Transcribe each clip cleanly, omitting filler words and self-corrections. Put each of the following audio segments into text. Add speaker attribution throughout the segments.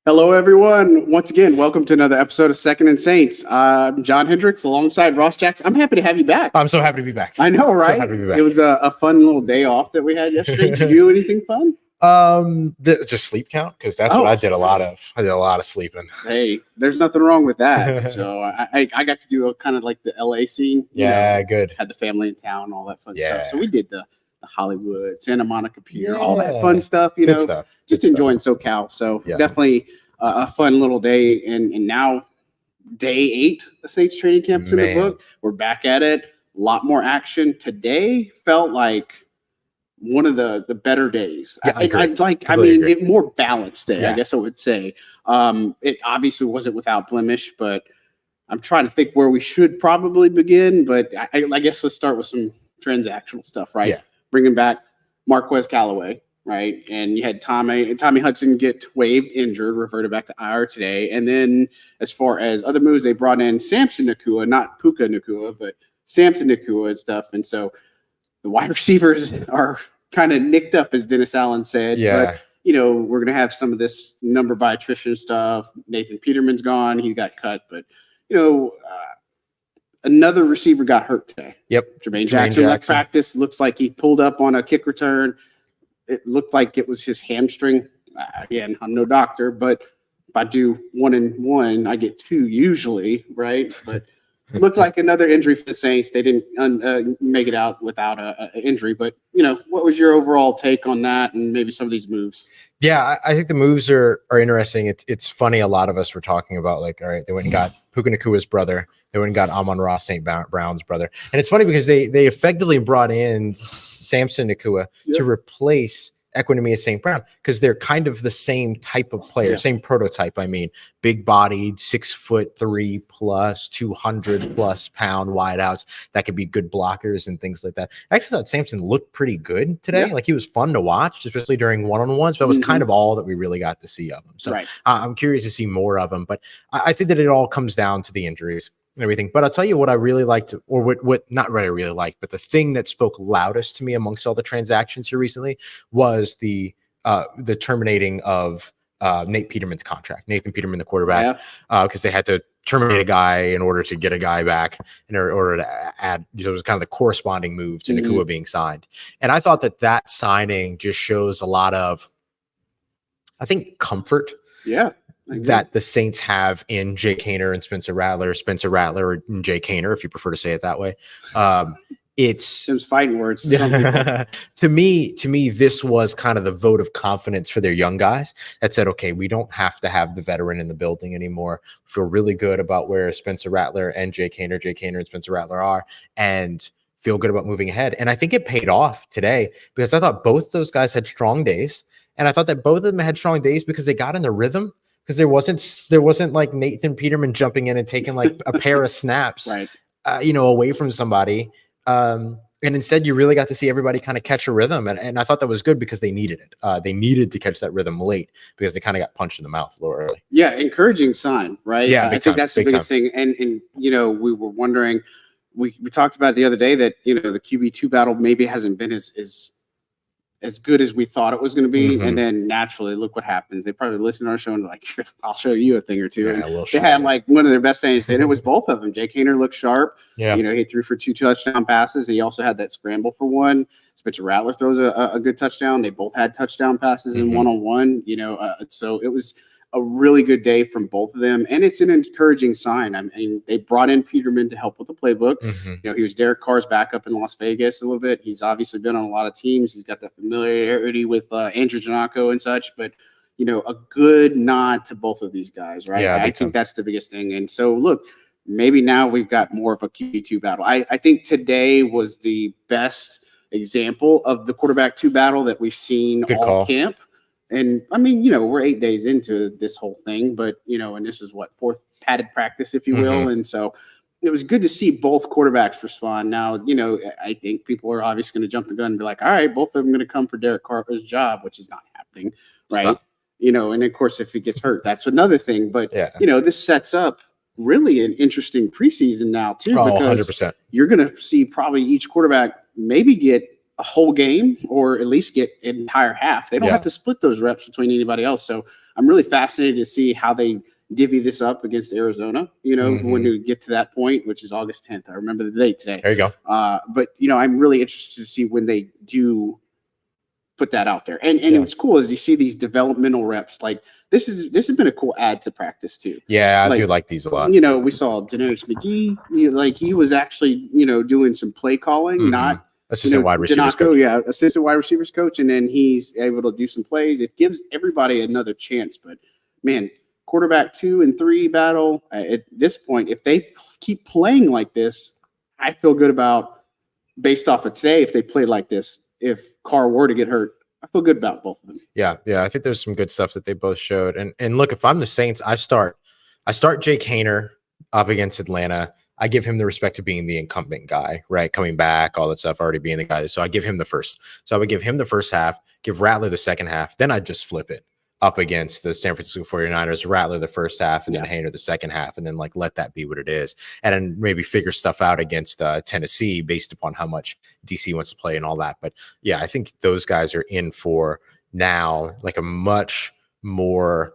Speaker 1: Hello, everyone. Once again, welcome to another episode of Second and Saints. I'm John Hendricks alongside Ross Jackson. I'm happy to have you back.
Speaker 2: I'm so happy to be back.
Speaker 1: I know, right?
Speaker 2: So happy to be back.
Speaker 1: It was a fun little day off that we had yesterday. Did you do anything fun?
Speaker 2: Just sleep count, because that's what I did a lot of. I did a lot of sleeping.
Speaker 1: Hey, there's nothing wrong with that. So I got to do a kind of like the LA scene.
Speaker 2: Good.
Speaker 1: Had the family in town, all that fun
Speaker 2: Yeah.
Speaker 1: stuff. So we did the Hollywood, Santa Monica Pier, all that fun stuff.
Speaker 2: Good stuff.
Speaker 1: Just enjoying SoCal. So definitely a fun little day. And now day 8, the Saints training camp's in the book. We're back at it. A lot more action. Today felt like one of the better days. More balanced day, I guess I would say. It obviously wasn't without blemish, but I'm trying to think where we should probably begin. But I guess let's start with some transactional stuff, right?
Speaker 2: Yeah.
Speaker 1: Bringing back Marquez Callaway, right? And you had Tommy Hudson get waived, injured, reverted back to IR today. And then as far as other moves, they brought in Samson Nacua, not Puka Nacua, but Samson Nacua and stuff. And so the wide receivers are kind of nicked up, as Dennis Allen said.
Speaker 2: Yeah.
Speaker 1: But, we're going to have some of this number by attrition stuff. Nathan Peterman's gone. He got cut. But, another receiver got hurt today.
Speaker 2: Yep.
Speaker 1: Jermaine Jackson left practice. Looks like he pulled up on a kick return. It looked like it was his hamstring. Again, I'm no doctor, but if I do 1 and 1, I get 2 usually, right? But it looked like another injury for the Saints. They didn't make it out without an injury. But, what was your overall take on that and maybe some of these moves?
Speaker 2: Yeah, I think the moves are interesting. It's funny. A lot of us were talking about, like, all right, they went and got Puka Nakua's brother. They went and got Amon-Ra St. Brown's brother. And it's funny because they effectively brought in Samson Nacua to replace Equanimeous St. Brown, because they're kind of the same type of player, same prototype. I mean, big bodied, 6'3" plus, 200 plus pound wideouts that could be good blockers and things like that. I actually thought Samson looked pretty good today. Like, he was fun to watch, especially during one-on-ones, but it was kind of all that we really got to see of him. So I'm curious to see more of him, but I think that it all comes down to the injuries and everything. But I'll tell you what I really liked, or what not what I really liked, but the thing that spoke loudest to me amongst all the transactions here recently was the terminating of Nate Peterman's contract. Nathan Peterman, the quarterback, because they had to terminate a guy in order to get a guy back, in order to add. So it was kind of the corresponding move to Nacua being signed. And I thought that signing just shows a lot of, I think, comfort. Yeah. That the Saints have in Jake Haener and Spencer Rattler, or Jake Haener, if you prefer to say it that way. It's
Speaker 1: those fighting words.
Speaker 2: To me, this was kind of the vote of confidence for their young guys that said, okay, we don't have to have the veteran in the building anymore. We feel really good about where Spencer Rattler and Jake Haener and Spencer Rattler are, and feel good about moving ahead. And I think it paid off today, because I thought both those guys had strong days. And I thought that both of them had strong days because they got in the rhythm. Because there wasn't like Nathan Peterman jumping in and taking like a pair of snaps, away from somebody. And instead, you really got to see everybody kind of catch a rhythm. And I thought that was good, because they needed it. They needed to catch that rhythm late, because they kind of got punched in the mouth a little early.
Speaker 1: Yeah, encouraging sign, right?
Speaker 2: Yeah,
Speaker 1: I think that's the biggest thing. And we were wondering, we talked about it the other day that, the QB2 battle maybe hasn't been as good as we thought it was going to be. And then naturally, look what happens. They probably listen to our show and like, I'll show you a thing or two.
Speaker 2: Yeah,
Speaker 1: and they had like one of their best days, and it was both of them. Jake Haener looked sharp. Yeah. He threw for 2 touchdown passes. He also had that scramble for 1. Spencer Rattler throws a good touchdown. They both had touchdown passes in one-on-one, so it was a really good day from both of them. And it's an encouraging sign. I mean, they brought in Peterman to help with the playbook. He was Derek Carr's backup in Las Vegas a little bit. He's obviously been on a lot of teams. He's got the familiarity with Andrew Janocko and such, but a good nod to both of these guys, right? I think that's the biggest thing. And so look, maybe now we've got more of a QB2 battle. I think today was the best example of the quarterback 2 battle that we've seen all camp. And I mean, we're 8 days into this whole thing, but, and this is 4th padded practice, if you will. And so it was good to see both quarterbacks respond. Now, I think people are obviously going to jump the gun and be like, all right, both of them going to come for Derek Carr's job, which is not happening. Right. And of course, if he gets hurt, that's another thing. But, this sets up really an interesting preseason now too, because
Speaker 2: 100%.
Speaker 1: You're going to see probably each quarterback maybe get a whole game or at least get an entire half. They don't have to split those reps between anybody else. So I'm really fascinated to see how they divvy this up against Arizona, when we get to that point, which is August 10th. I remember the date today.
Speaker 2: There you go.
Speaker 1: But, I'm really interested to see when they do put that out there. And what's cool is you see these developmental reps. Like this has been a cool add to practice too.
Speaker 2: Yeah, I do like these a lot.
Speaker 1: We saw Denarius McGee, he was actually, doing some play calling, not
Speaker 2: assistant wide receivers coach.
Speaker 1: Yeah, assistant wide receivers coach. And then he's able to do some plays. It gives everybody another chance. But man, quarterback 2 and 3 battle at this point, if they keep playing like this, I feel good about, based off of today, if they play like this, if Carr were to get hurt, I feel good about both of them. Yeah.
Speaker 2: I think there's some good stuff that they both showed. And look, if I'm the Saints, I start Jake Haener up against Atlanta. I give him the respect of being the incumbent guy, right? Coming back, all that stuff, already being the guy. So I give him the first. So I would give him the first half, give Rattler the second half. Then I'd just flip it up against the San Francisco 49ers, Rattler the first half, and then Haener the second half, and then let that be what it is. And then maybe figure stuff out against Tennessee based upon how much DC wants to play and all that. But yeah, I think those guys are in for now a much more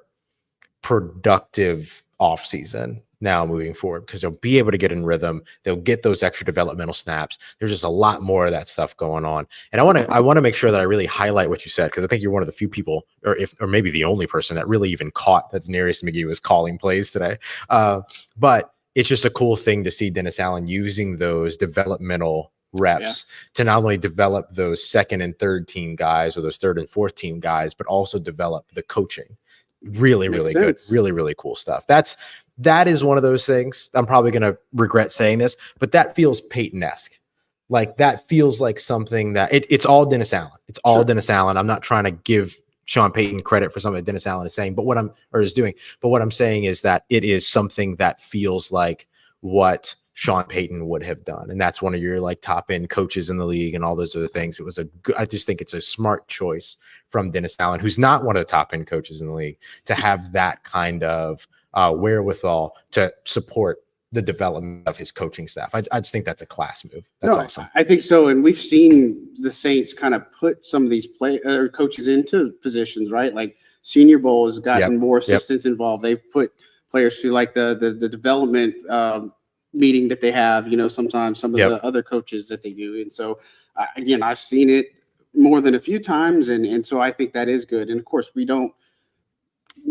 Speaker 2: productive offseason now moving forward, because they'll be able to get in rhythm. They'll get those extra developmental snaps. There's just a lot more of that stuff going on. And I want to make sure that I really highlight what you said, because I think you're one of the few people, or maybe the only person that really even caught that Denarius McGee was calling plays today. But it's just a cool thing to see Dennis Allen using those developmental reps to not only develop those second and third team guys, or those third and fourth team guys, but also develop the coaching. Really good. Really cool stuff. That is one of those things. I'm probably going to regret saying this, but that feels Peyton-esque. That feels like something that it's all Dennis Allen. It's all Dennis Allen. I'm not trying to give Sean Payton credit for something that Dennis Allen is saying, but what I'm saying is that it is something that feels like what Sean Payton would have done. And that's one of your top end coaches in the league and all those other things. I just think it's a smart choice from Dennis Allen, who's not one of the top end coaches in the league, to have that kind of wherewithal to support the development of his coaching staff. I just think that's a class move. That's awesome. I
Speaker 1: think so. And we've seen the Saints kind of put some of these coaches into positions, right? Like Senior Bowl has gotten more assistants involved. They've put players through the development meeting that they have, sometimes some of the other coaches that they do. And so, again, I've seen it more than a few times. And so I think that is good. And of course, we don't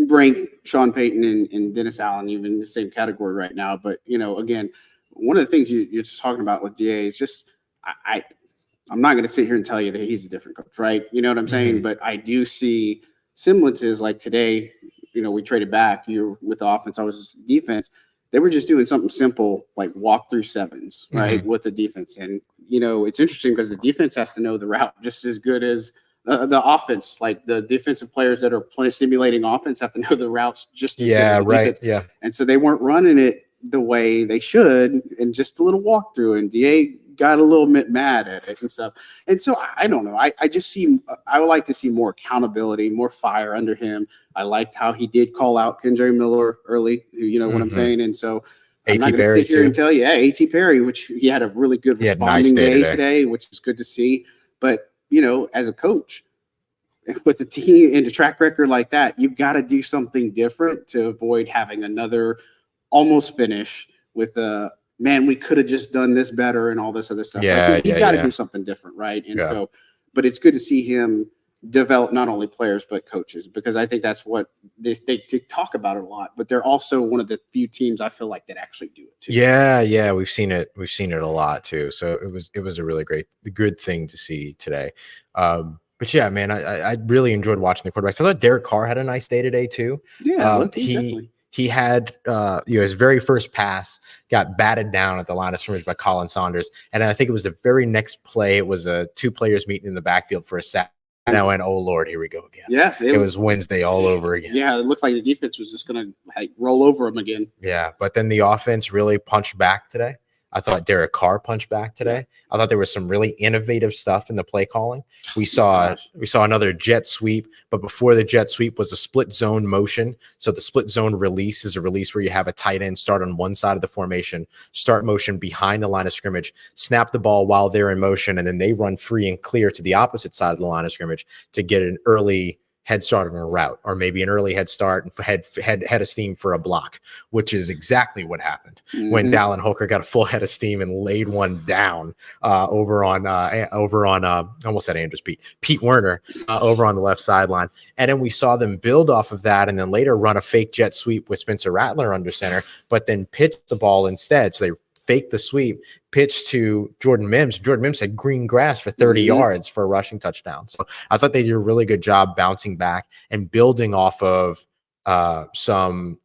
Speaker 1: rank Sean Payton and Dennis Allen even in the same category right now. But, again, one of the things you're just talking about with DA is just, I'm not going to sit here and tell you that he's a different coach, right? You know what I'm saying? But I do see semblances like today, we traded back, you with the offense, I was defense. They were just doing something simple like walk through sevens, right, with the defense. And, it's interesting because the defense has to know the route just as good as the offense. Like the defensive players that are simulating offense have to know the routes just as good as the defense. Yeah. And so they weren't running it the way they should, and just a little walkthrough. And DA got a little bit mad at it and stuff. And so I don't know. I would like to see more accountability, more fire under him. I liked how he did call out Kendre Miller early. You know what I'm saying? And so I'm not going to sit here and tell you, A.T. Perry, which he had a really good responding day today, which is good to see. But, as a coach with a team and a track record like that, you've got to do something different to avoid having another almost finish with man, we could have just done this better and all this other stuff. You got to do something different, right? And so, but it's good to see him develop not only players but coaches, because I think that's what they talk about it a lot. But they're also one of the few teams I feel like that actually do it too.
Speaker 2: Yeah, we've seen it a lot too. So it was a really good thing to see today. But yeah, man, I really enjoyed watching the quarterbacks. I thought Derek Carr had a nice day today too.
Speaker 1: Yeah,
Speaker 2: he had his very first pass got batted down at the line of scrimmage by Colin Saunders. And I think it was the very next play. It was two players meeting in the backfield for a sack. And I went, oh, Lord, here we go again.
Speaker 1: Yeah.
Speaker 2: It was Wednesday all over again.
Speaker 1: Yeah, it looked like the defense was just going to roll over them again.
Speaker 2: Yeah, but then the offense really punched back today. I thought Derek Carr punched back today. I thought there was some really innovative stuff in the play calling. We saw another jet sweep, but before the jet sweep was a split zone motion. So the split zone release is a release where you have a tight end start on one side of the formation, start motion behind the line of scrimmage, snap the ball while they're in motion, and then they run free and clear to the opposite side of the line of scrimmage to get an early head start on a route, or maybe an early head start and head of steam for a block, which is exactly what happened when Dallin Holker got a full head of steam and laid one down over on almost said Andrews Pete Werner over on the left sideline. And then we saw them build off of that and then later run a fake jet sweep with Spencer Rattler under center, but then pitch the ball instead. So they faked the sweep, pitched to Jordan Mims. Jordan Mims had green grass for 30 yards for a rushing touchdown. So I thought they did a really good job bouncing back and building off of some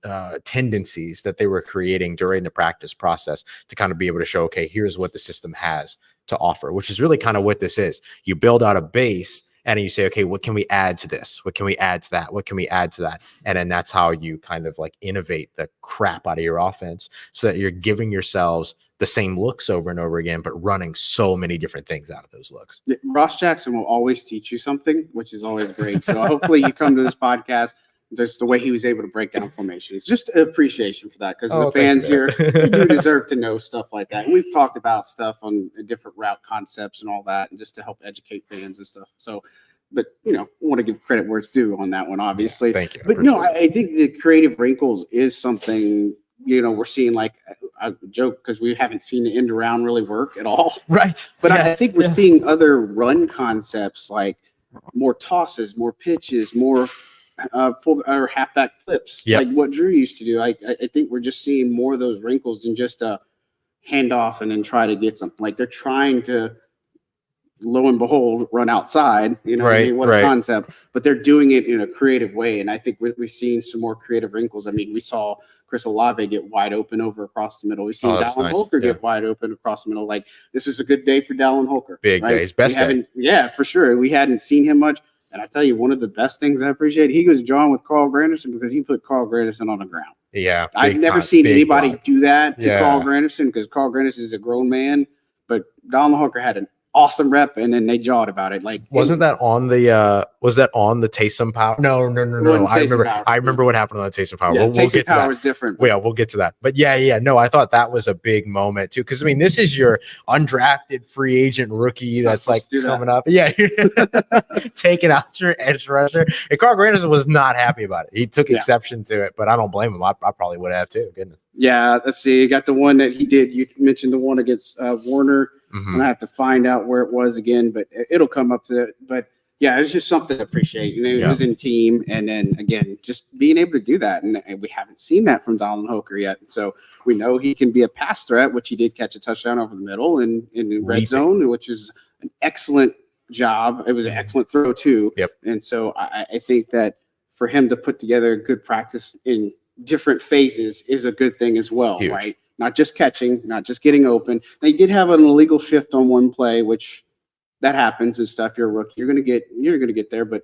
Speaker 2: tendencies that they were creating during the practice process to kind of be able to show, okay, here's what the system has to offer, which is really kind of what this is. You build out a base and you say, okay, what can we add to this? What can we add to that? What can we add to that? And then that's how you kind of like innovate the crap out of your offense so that you're giving yourselves the same looks over and over again, but running so many different things out of those looks.
Speaker 1: Ross Jackson will always teach you something, which is always great. So hopefully you come to this podcast, just the way he was able to break down formations. Just appreciation for that, because the fans here, they do deserve to know stuff like that. And we've talked about stuff on different route concepts and all that, and just to help educate fans and stuff. So, but, I want to give credit where it's due on that one, obviously.
Speaker 2: Yeah, thank you.
Speaker 1: But no, I think the creative wrinkles is something, we're seeing, like, I joke because we haven't seen the end around really work at all.
Speaker 2: Right.
Speaker 1: But I think we're seeing other run concepts, like more tosses, more pitches, more full or halfback flips, like what Drew used to do. I think we're just seeing more of those wrinkles than just a handoff and then try to get something. Like they're trying to, lo and behold, run outside. What a concept! But they're doing it in a creative way, and I think we've seen some more creative wrinkles. I mean, we saw Chris Olave get wide open over across the middle. We've seen Dallin Holker get wide open across the middle. Like, this was a good day for Dallin Holker.
Speaker 2: Big day. His best day.
Speaker 1: Yeah, for sure. We hadn't seen him much. And I tell you, one of the best things I appreciate, he was drawn with Carl Granderson because he put Carl Granderson on the ground.
Speaker 2: Yeah.
Speaker 1: I've never seen anybody do that to Carl Granderson, because Carl Granderson is a grown man. But Dallin Holker had an awesome rep, and then they jawed about it. Like,
Speaker 2: wasn't that on the Taysom Power? No. I remember what happened on the Taysom Power.
Speaker 1: Yeah,
Speaker 2: we'll get to that.
Speaker 1: Power is different.
Speaker 2: Yeah, we'll get to that. But no, I thought that was a big moment too, because I mean, this is your undrafted free agent rookie that's like coming up. Yeah, taking out your edge rusher. And Carl Granderson was not happy about it. He took exception to it, but I don't blame him. I probably would have too. Goodness.
Speaker 1: Yeah, let's see. You got the one that he did. You mentioned the one against Warner. And I have to find out where it was again, but it'll come up to it. But yeah, it was just something to appreciate. It was in team, and then again, just being able to do that, and we haven't seen that from Dallin Holker yet. So we know he can be a pass threat, which he did catch a touchdown over the middle and in the red zone, which is an excellent job. It was an excellent throw too.
Speaker 2: Yep.
Speaker 1: And so I think that for him to put together a good practice in different phases is a good thing as well. Huge. Right? Not just catching, not just getting open. They did have an illegal shift on one play, which that happens and stuff. You're a rookie. You're gonna get there. But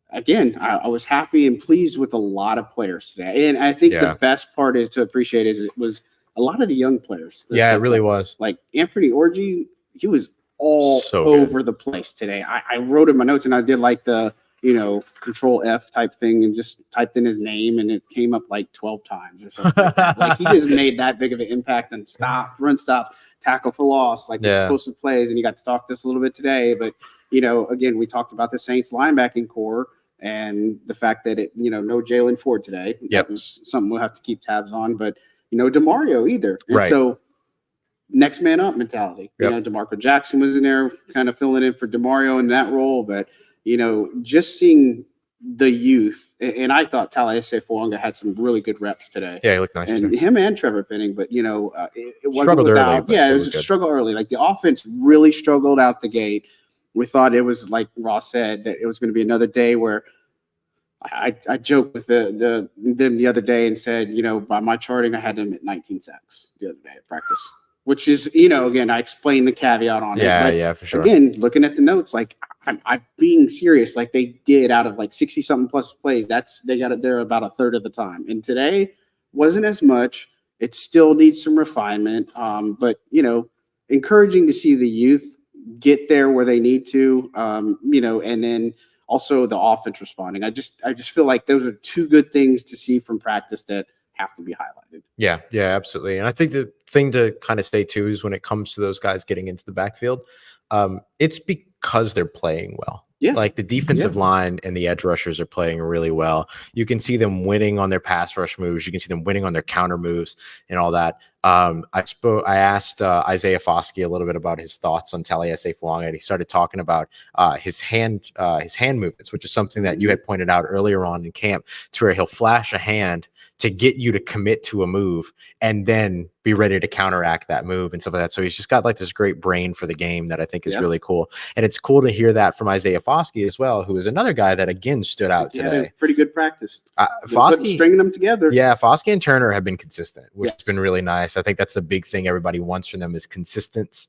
Speaker 1: again, I was happy and pleased with a lot of players today. And I think the best part is to appreciate is it was a lot of the young players.
Speaker 2: Yeah, it really was.
Speaker 1: Like Anfernee Orji, he was all over the place today. I wrote in my notes, and I did like the Control F type thing and just typed in his name, and it came up like 12 times or something like that. Like, he just made that big of an impact on run stop, tackle for loss, like explosive plays. And he got to talk to us a little bit today. But, again, we talked about the Saints linebacking core and the fact that no Jalen Ford today. That was something we'll have to keep tabs on. But, Demario either. And so next man up mentality. DeMarco Jackson was in there kind of filling in for Demario in that role. But, just seeing the youth, and I thought Taliesin Fuanga had some really good reps today.
Speaker 2: Yeah, he looked nice.
Speaker 1: And him and Trevor Penning, but it wasn't without. It was a struggle early. Like, the offense really struggled out the gate. We thought it was, like Ross said, that it was going to be another day where I joked with them the other day and said, by my charting, I had them at 19 sacks the other day at practice. Which is, again, I explained the caveat on it.
Speaker 2: Yeah, for sure.
Speaker 1: Again, looking at the notes, like, I'm being serious. Like, they did out of like 60-something plus plays. They're about a third of the time. And today wasn't as much. It still needs some refinement, but, encouraging to see the youth get there where they need to, and then also the offense responding. I just feel like those are two good things to see from practice that have to be highlighted.
Speaker 2: Yeah, absolutely. And I think the thing to kind of say too is when it comes to those guys getting into the backfield, it's because they're playing well. Yeah. Like the defensive line and the edge rushers are playing really well. You can see them winning on their pass rush moves. You can see them winning on their counter moves and all that. I asked Isaiah Foskey a little bit about his thoughts on Taliesin Falanga, and he started talking about his hand movements, which is something that you had pointed out earlier on in camp, to where he'll flash a hand to get you to commit to a move and then be ready to counteract that move and stuff like that. So he's just got like this great brain for the game that I think is really cool. And it's cool to hear that from Isaiah Foskey as well, who is another guy that again stood out today.
Speaker 1: Had a pretty good practice.
Speaker 2: Foskey,
Speaker 1: stringing them together.
Speaker 2: Yeah, Foskey and Turner have been consistent, which has been really nice. I think that's the big thing everybody wants from them is consistency,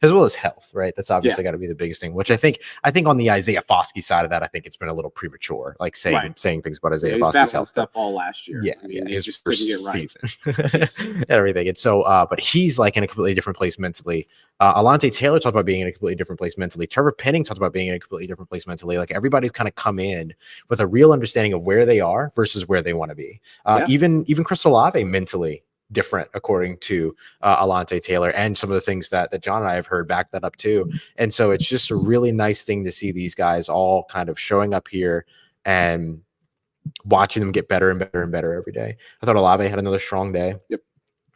Speaker 2: as well as health, right? That's obviously got to be the biggest thing, which I think on the Isaiah Foskey side of that, I think it's been a little premature, like saying things about Isaiah Foskey's health
Speaker 1: stuff all last year.
Speaker 2: His
Speaker 1: just
Speaker 2: first
Speaker 1: couldn't get right.
Speaker 2: Season and everything. And so, but he's like in a completely different place mentally. Alontae Taylor talked about being in a completely different place mentally. Trevor Penning talked about being in a completely different place mentally. Like everybody's kind of come in with a real understanding of where they are versus where they want to be. Even Chris Olave mentally different, according to Alontae Taylor, and some of the things that John and I have heard back that up too. And so it's just a really nice thing to see these guys all kind of showing up here and watching them get better and better and better every day. I thought Olave had another strong day.
Speaker 1: Yep.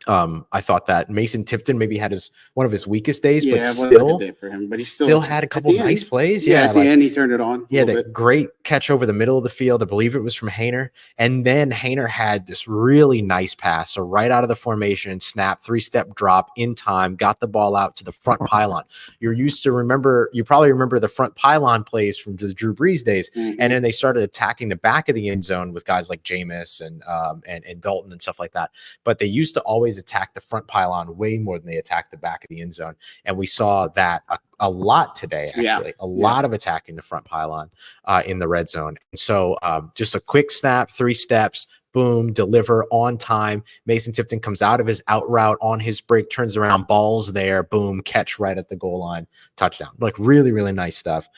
Speaker 2: I thought that Mason Tipton maybe had one of his weakest days, but
Speaker 1: still, day for him. But he still
Speaker 2: had a couple nice plays.
Speaker 1: At the end, he turned it on.
Speaker 2: He had a great catch over the middle of the field. I believe it was from Haener. And then Haener had this really nice pass. So right out of the formation, snap, 3-step drop in time, got the ball out to the front pylon. You probably remember the front pylon plays from the Drew Brees days. Mm-hmm. And then they started attacking the back of the end zone with guys like Jameis and Dalton and stuff like that. But they used to always attack the front pylon way more than they attacked the back of the end zone. And we saw that a lot today, actually. A lot of attacking the front pylon in the red zone. And so just a quick snap, 3 steps, boom, deliver on time. Mason Tipton comes out of his out route on his break, turns around, ball's there, boom, catch right at the goal line, touchdown. Like really, really nice stuff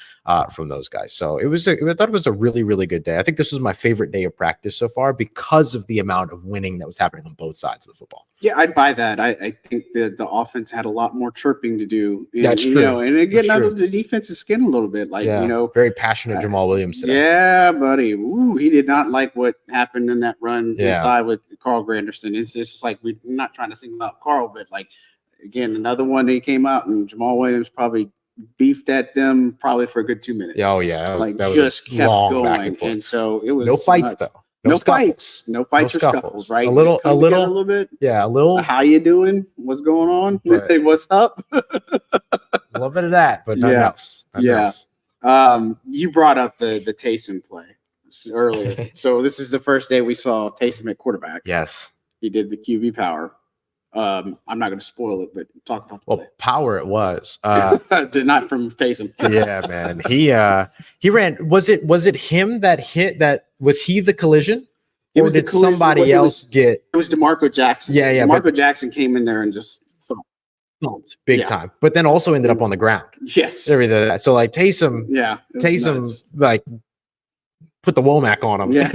Speaker 2: from those guys. So I thought it was a really, really good day. I think this was my favorite day of practice so far because of the amount of winning that was happening on both sides of the football.
Speaker 1: Yeah, I'd buy that. I think the offense had a lot more chirping to do.
Speaker 2: That's true.
Speaker 1: And again, the defense's skin a little bit.
Speaker 2: Very passionate Jamaal Williams today.
Speaker 1: Yeah, buddy. Ooh, he did not like what happened in that run inside with Carl Granderson. It's just like we're not trying to single out Carl, but like again, another one that came out and Jamaal Williams probably beefed at them probably for a good 2 minutes.
Speaker 2: Oh yeah,
Speaker 1: that was just kept going, and so it was
Speaker 2: no fights nuts. Though.
Speaker 1: No fights or scuffles, right?
Speaker 2: A little
Speaker 1: bit.
Speaker 2: Yeah, a little.
Speaker 1: How you doing? What's going on?
Speaker 2: Right.
Speaker 1: What's up?
Speaker 2: A little bit of that, but nothing else. Else.
Speaker 1: You brought up the Taysom play earlier. So this is the first day we saw Taysom at quarterback.
Speaker 2: Yes.
Speaker 1: He did the QB power. I'm not going to spoil it, but talk about the play.
Speaker 2: Power it was.
Speaker 1: Not from Taysom.
Speaker 2: Yeah, man. He ran. Was it him that hit that? Was he the collision?
Speaker 1: It was
Speaker 2: did somebody else get?
Speaker 1: It was DeMarco Jackson.
Speaker 2: Yeah.
Speaker 1: DeMarco Jackson came in there and just thumped
Speaker 2: big time, but then also ended up on the ground.
Speaker 1: Yes.
Speaker 2: Everything. So like Taysom.
Speaker 1: Yeah.
Speaker 2: Taysom like put the Womack on him.
Speaker 1: Yeah.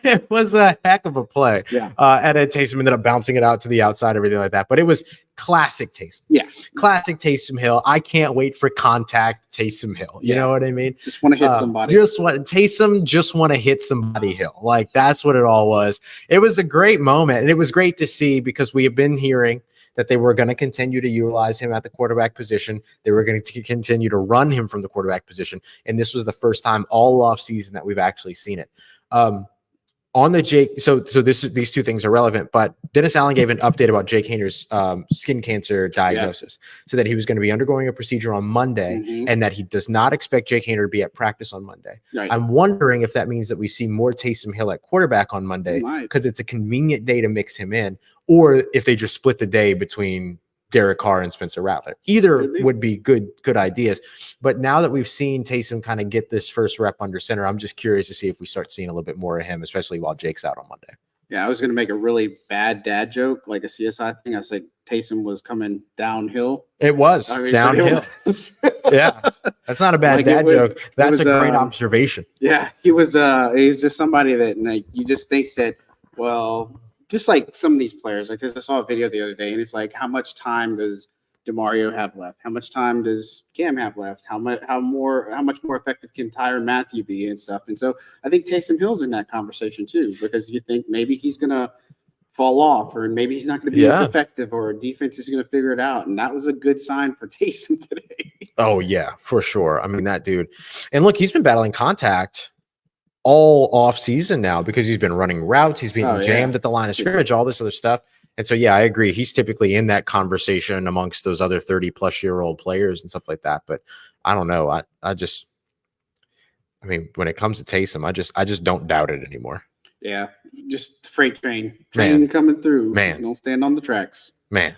Speaker 2: It was a heck of a play.
Speaker 1: Yeah.
Speaker 2: And then Taysom ended up bouncing it out to the outside, everything like that. But it was classic Taysom.
Speaker 1: Yeah.
Speaker 2: Classic Taysom Hill. I can't wait for contact Taysom Hill. You know what I mean?
Speaker 1: Just want to hit somebody.
Speaker 2: Taysom just want to hit somebody Hill. Like that's what it all was. It was a great moment. And it was great to see because we have been hearing that they were going to continue to utilize him at the quarterback position. They were going to continue to run him from the quarterback position. And this was the first time all off season that we've actually seen it. On the Jake, so these two things are relevant, but Dennis Allen gave an update about Jake Haener's skin cancer diagnosis, so that he was going to be undergoing a procedure on Monday, and that he does not expect Jake Haener to be at practice on Monday.
Speaker 1: Right.
Speaker 2: I'm wondering if that means that we see more Taysom Hill at quarterback on Monday because it's a convenient day to mix him in, or if they just split the day between Derek Carr and Spencer Rattler. Either would be good ideas. But now that we've seen Taysom kind of get this first rep under center, I'm just curious to see if we start seeing a little bit more of him, especially while Jake's out on Monday.
Speaker 1: Yeah, I was going to make a really bad dad joke, like a CSI thing. I said Taysom was coming downhill.
Speaker 2: It was downhill. Yeah, that's not a bad dad joke. That's a great observation.
Speaker 1: Yeah, he's just somebody that like you just think that, well, just like some of these players, like this, I saw a video the other day, and it's like, how much time does Demario have left? How much time does Cam have left? How much more effective can Tyrann Mathieu be and stuff? And so I think Taysom Hill's in that conversation too, because you think maybe he's gonna fall off, or maybe he's not gonna be as effective, or defense is gonna figure it out. And that was a good sign for Taysom today.
Speaker 2: Oh yeah, for sure. I mean, that dude, and look, he's been battling contact all off season now because he's been running routes, he's being jammed at the line of scrimmage, all this other stuff. And so, yeah, I agree. He's typically in that conversation amongst those other 30-plus-year-old players and stuff like that. But I don't know. I mean, when it comes to Taysom, I just don't doubt it anymore.
Speaker 1: Yeah, just freight train coming through.
Speaker 2: Man,
Speaker 1: don't stand on the tracks.
Speaker 2: Man,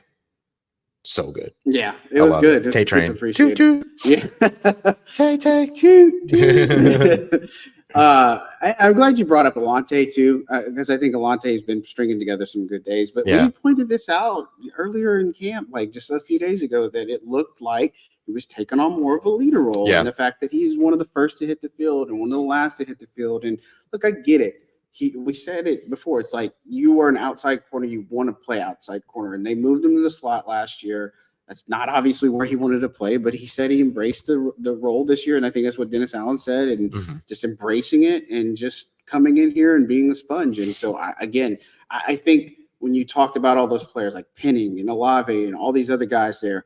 Speaker 2: so good.
Speaker 1: Yeah, it was good.
Speaker 2: Tay train.
Speaker 1: Toot toot. Yeah.
Speaker 2: Tay toot
Speaker 1: toot. I'm glad you brought up Alontae too, because I think Alontae has been stringing together some good days. But we pointed this out earlier in camp, like just a few days ago, that it looked like he was taking on more of a leader role, and the fact that he's one of the first to hit the field and one of the last to hit the field. And look, I get it. We said it before. It's like you are an outside corner, you want to play outside corner, and they moved him to the slot last year. That's not obviously where he wanted to play, but he said he embraced the role this year. And I think that's what Dennis Allen said, and just embracing it and just coming in here and being a sponge. And so, I think when you talked about all those players like Penning and Olave and all these other guys there,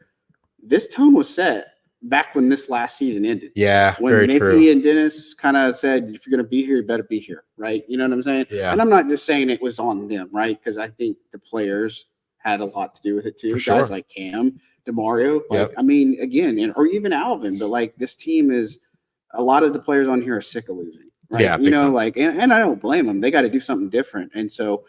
Speaker 1: this tone was set back when this last season ended.
Speaker 2: Yeah,
Speaker 1: when
Speaker 2: very
Speaker 1: Nicky
Speaker 2: true.
Speaker 1: and Dennis kind of said, if you're going to be here, you better be here, right? You know what I'm saying?
Speaker 2: Yeah.
Speaker 1: And I'm not just saying it was on them, right? Because I think the players had a lot to do with it too. Guys like Cam, Demario, I mean, again, or even Alvin, but like this team is, a lot of the players on here are sick of losing, right?
Speaker 2: Yeah,
Speaker 1: you know, like, and I don't blame them. They got to do something different. And so,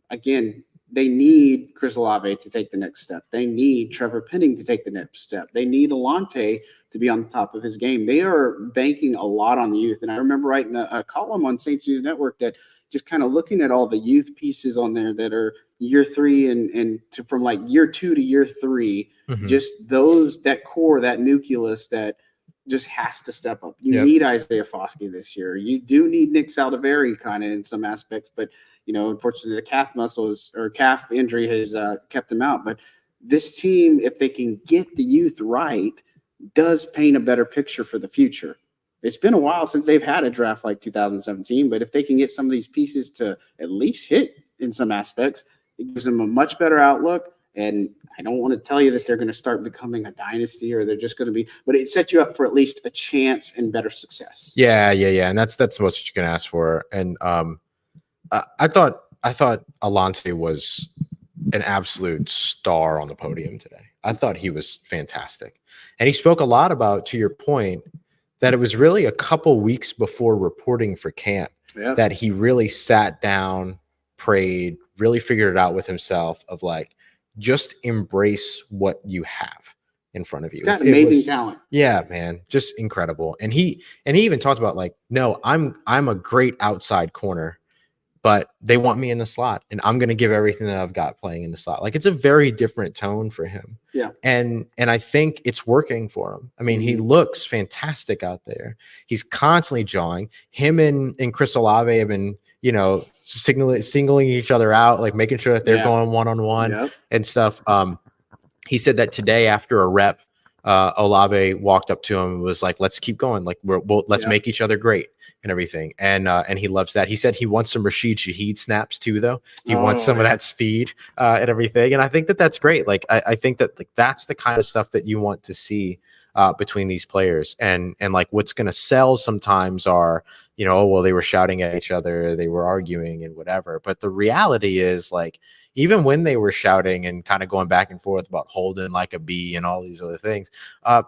Speaker 1: again, they need Chris Olave to take the next step. They need Trevor Penning to take the next step. They need Alontae to be on the top of his game. They are banking a lot on the youth. And I remember writing a column on Saints News Network that just kind of looking at all the youth pieces on there that are year three and from like year 2 to year 3, just that core, that nucleus that just has to step up. You need Isaiah Foskey this year. You do need Nick Saldiveri kind of in some aspects, but you know, unfortunately the calf injury has kept him out. But this team, if they can get the youth right, does paint a better picture for the future. It's been a while since they've had a draft like 2017, but if they can get some of these pieces to at least hit in some aspects, it gives them a much better outlook. And I don't want to tell you that they're going to start becoming a dynasty or they're just going to be, but it sets you up for at least a chance and better success.
Speaker 2: Yeah. And that's the most that you can ask for. And I thought Alontae was an absolute star on the podium today. I thought he was fantastic. And he spoke a lot about, to your point, that it was really a couple weeks before reporting for camp that he really sat down, prayed, really figured it out with himself of like, just embrace what you have in front of you.
Speaker 1: He's got amazing talent.
Speaker 2: Yeah, man, just incredible. And he even talked about like, no, I'm a great outside corner, but they want me in the slot and I'm going to give everything that I've got playing in the slot. Like it's a very different tone for him.
Speaker 1: Yeah.
Speaker 2: And I think it's working for him. I mean, he looks fantastic out there. He's constantly jawing. Him and Chris Olave have been, you know, singling each other out, like making sure that they're going one-on-one and stuff. He said that today after a rep, Olave walked up to him and was like, let's keep going. Like let's make each other great and everything. And he loves that. He said he wants some Rashid Shaheed snaps too, though. He wants some of that speed and everything. And I think that that's great. Like, I think that like, that's the kind of stuff that you want to see between these players. And like what's going to sell sometimes are, you know, well, they were shouting at each other, they were arguing and whatever. But the reality is like, even when they were shouting and kind of going back and forth about holding like a B and all these other things,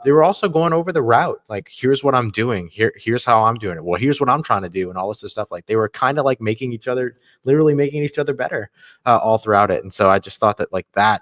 Speaker 2: they were also going over the route. Like, here's what I'm doing. Here's how I'm doing it. Well, here's what I'm trying to do. And all this stuff. Like they were kind of like literally making each other better all throughout it. And so I just thought that like that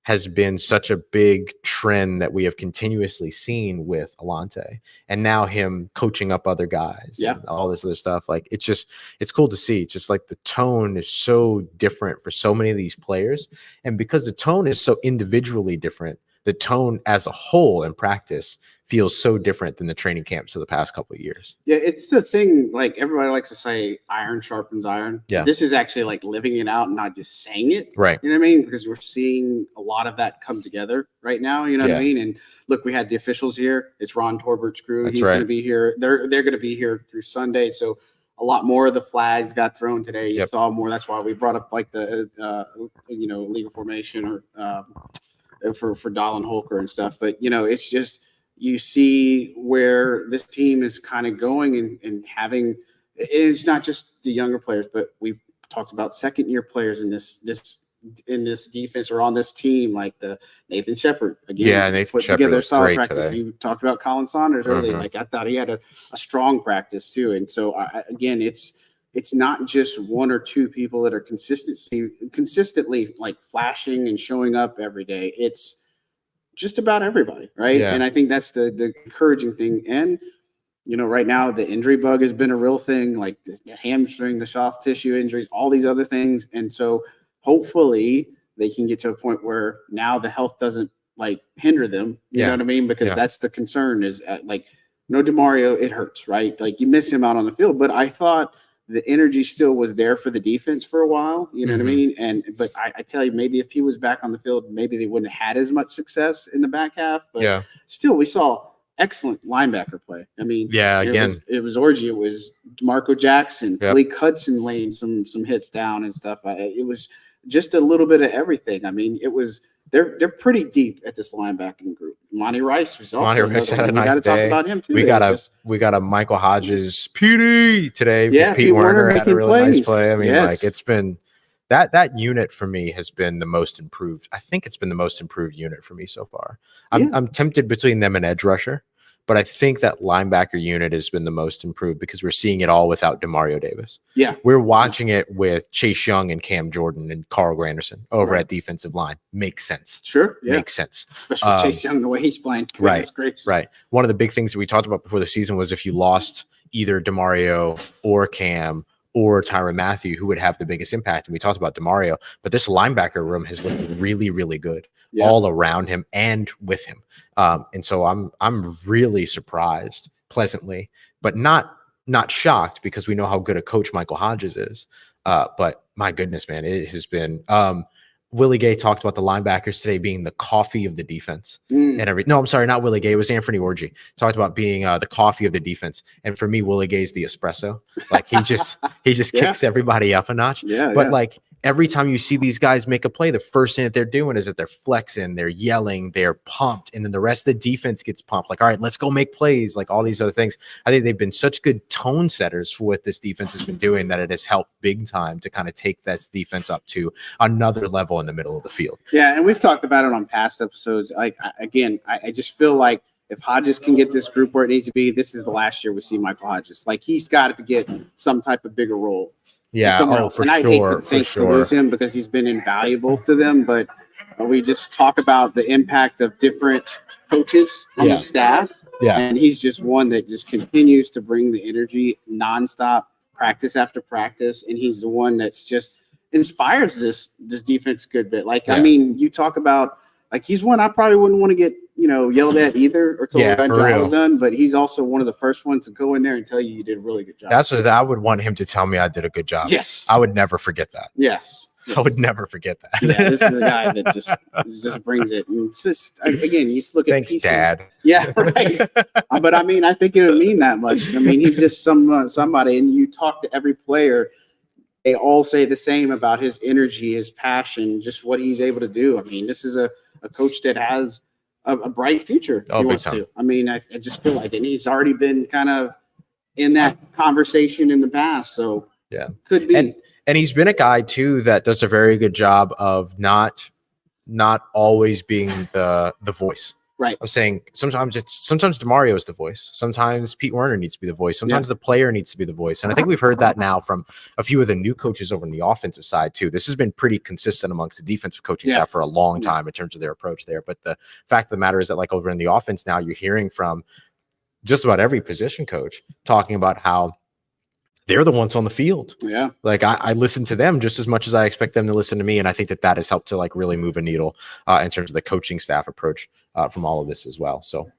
Speaker 2: has been such a big trend that we have continuously seen with Alontae, and now him coaching up other guys and all this other stuff. Like, it's cool to see. It's just like the tone is so different for so many of these players. And because the tone is so individually different, the tone as a whole in practice feels so different than the training camps of the past couple of years.
Speaker 1: Yeah, it's the thing, like everybody likes to say iron sharpens iron.
Speaker 2: Yeah.
Speaker 1: This is actually like living it out and not just saying it.
Speaker 2: Right.
Speaker 1: You know what I mean? Because we're seeing a lot of that come together right now. You know what I mean? And look, we had the officials here. It's Ron Torbert's crew. He's going to be here. They're going to be here through Sunday. So a lot more of the flags got thrown today. You saw more. That's why we brought up like the, legal formation or for Dallin Holker and stuff. But, it's just, you see where this team is kind of going and having, it's not just the younger players, but we've talked about second-year players in this defense or on this team, like the Nathan Shepard again.
Speaker 2: Yeah, Nathan
Speaker 1: put
Speaker 2: Shepard
Speaker 1: together solid
Speaker 2: great
Speaker 1: practice.
Speaker 2: today.
Speaker 1: You talked about Colin Saunders earlier. Like I thought he had a strong practice too. And so again, it's not just one or two people that are consistently like flashing and showing up every day. It's just about everybody, right?
Speaker 2: Yeah.
Speaker 1: And I think that's the encouraging thing. And right now the injury bug has been a real thing, like the hamstring, the soft tissue injuries, all these other things. And so hopefully they can get to a point where now the health doesn't like hinder them. You know what I mean? Because that's the concern is no Demario, it hurts, right? Like you miss him out on the field, but I thought the energy still was there for the defense for a while. You know what I mean? But I tell you, maybe if he was back on the field, maybe they wouldn't have had as much success in the back half. But still, we saw excellent linebacker play. I mean, it was Orji, it was DeMarco Jackson, Blake Hudson laying some hits down and stuff. It was just a little bit of everything. I mean, it was they're pretty deep at this linebacking group. Monty Rice was also
Speaker 2: had a nice
Speaker 1: got to talk
Speaker 2: day.
Speaker 1: about him too.
Speaker 2: We got a Michael Hodges PD today.
Speaker 1: Yeah,
Speaker 2: Pete Werner had a really nice play. I mean,
Speaker 1: like
Speaker 2: it's been that unit for me has been the most improved. I think it's been the most improved unit for me so far. I'm tempted between them and edge rusher, but I think that linebacker unit has been the most improved because we're seeing it all without Demario Davis.
Speaker 1: Yeah.
Speaker 2: We're watching it with Chase Young and Cam Jordan and Carl Granderson over at defensive line. Makes sense.
Speaker 1: Sure. Yeah.
Speaker 2: Makes sense.
Speaker 1: Especially Chase Young, the way he's playing.
Speaker 2: Right.
Speaker 1: Great.
Speaker 2: Right. One of the big things that we talked about before the season was if you lost either Demario or Cam or Tyrann Mathieu, who would have the biggest impact. And we talked about Demario, but this linebacker room has looked really, really good all around him and with him. And so I'm really surprised, pleasantly, but not shocked because we know how good a coach Michael Hodges is. But my goodness, man, it has been. Willie Gay talked about the linebackers today being the coffee of the defense and everything. No, I'm sorry, not Willie Gay. It was Anfernee Orji talked about being the coffee of the defense. And for me, Willie Gay's the espresso. Like he just kicks everybody up a notch. But like every time you see these guys make a play, the first thing that they're doing is that they're flexing, they're yelling, they're pumped. And then the rest of the defense gets pumped. Like, all right, let's go make plays. Like all these other things. I think they've been such good tone setters for what this defense has been doing that it has helped big time to kind of take this defense up to another level in the middle of the field.
Speaker 1: Yeah. And we've talked about it on past episodes. I just feel like if Hodges can get this group where it needs to be, this is the last year we see Michael Hodges. Like he's got to get some type of bigger role.
Speaker 2: Yeah,
Speaker 1: and I hate for the Saints to lose him because he's been invaluable to them. But we just talk about the impact of different coaches on the staff. Yeah, and he's just one that just continues to bring the energy nonstop, practice after practice, and he's the one that's just inspires this defense a good bit. Like I mean, you talk about like he's one I probably wouldn't want to get yelled at either or told that job was done, but he's also one of the first ones to go in there and tell you did a really good job.
Speaker 2: That's what I would want him to tell me I did a good job.
Speaker 1: Yes.
Speaker 2: I would never forget that.
Speaker 1: Yes.
Speaker 2: I would never forget that.
Speaker 1: Yeah, this is a guy that just brings it. And it's just, again, you look at pieces.
Speaker 2: Dad.
Speaker 1: Yeah, right. But I mean, I think it would mean that much. I mean, he's just somebody, and you talk to every player, they all say the same about his energy, his passion, just what he's able to do. I mean, this is a coach that has a bright future.
Speaker 2: Oh,
Speaker 1: he wants to. I mean, I just feel like, and he's already been kind of in that conversation in the past. So
Speaker 2: yeah,
Speaker 1: could be.
Speaker 2: And he's been a guy too that does a very good job of not always being the voice.
Speaker 1: Right.
Speaker 2: I'm saying sometimes Demario is the voice. Sometimes Pete Werner needs to be the voice. Sometimes the player needs to be the voice. And I think we've heard that now from a few of the new coaches over on the offensive side too. This has been pretty consistent amongst the defensive coaching staff for a long time in terms of their approach there. But the fact of the matter is that like over in the offense now, you're hearing from just about every position coach talking about how they're the ones on the field.
Speaker 1: Yeah.
Speaker 2: Like I listen to them just as much as I expect them to listen to me. And I think that has helped to like really move a needle in terms of the coaching staff approach from all of this as well. So,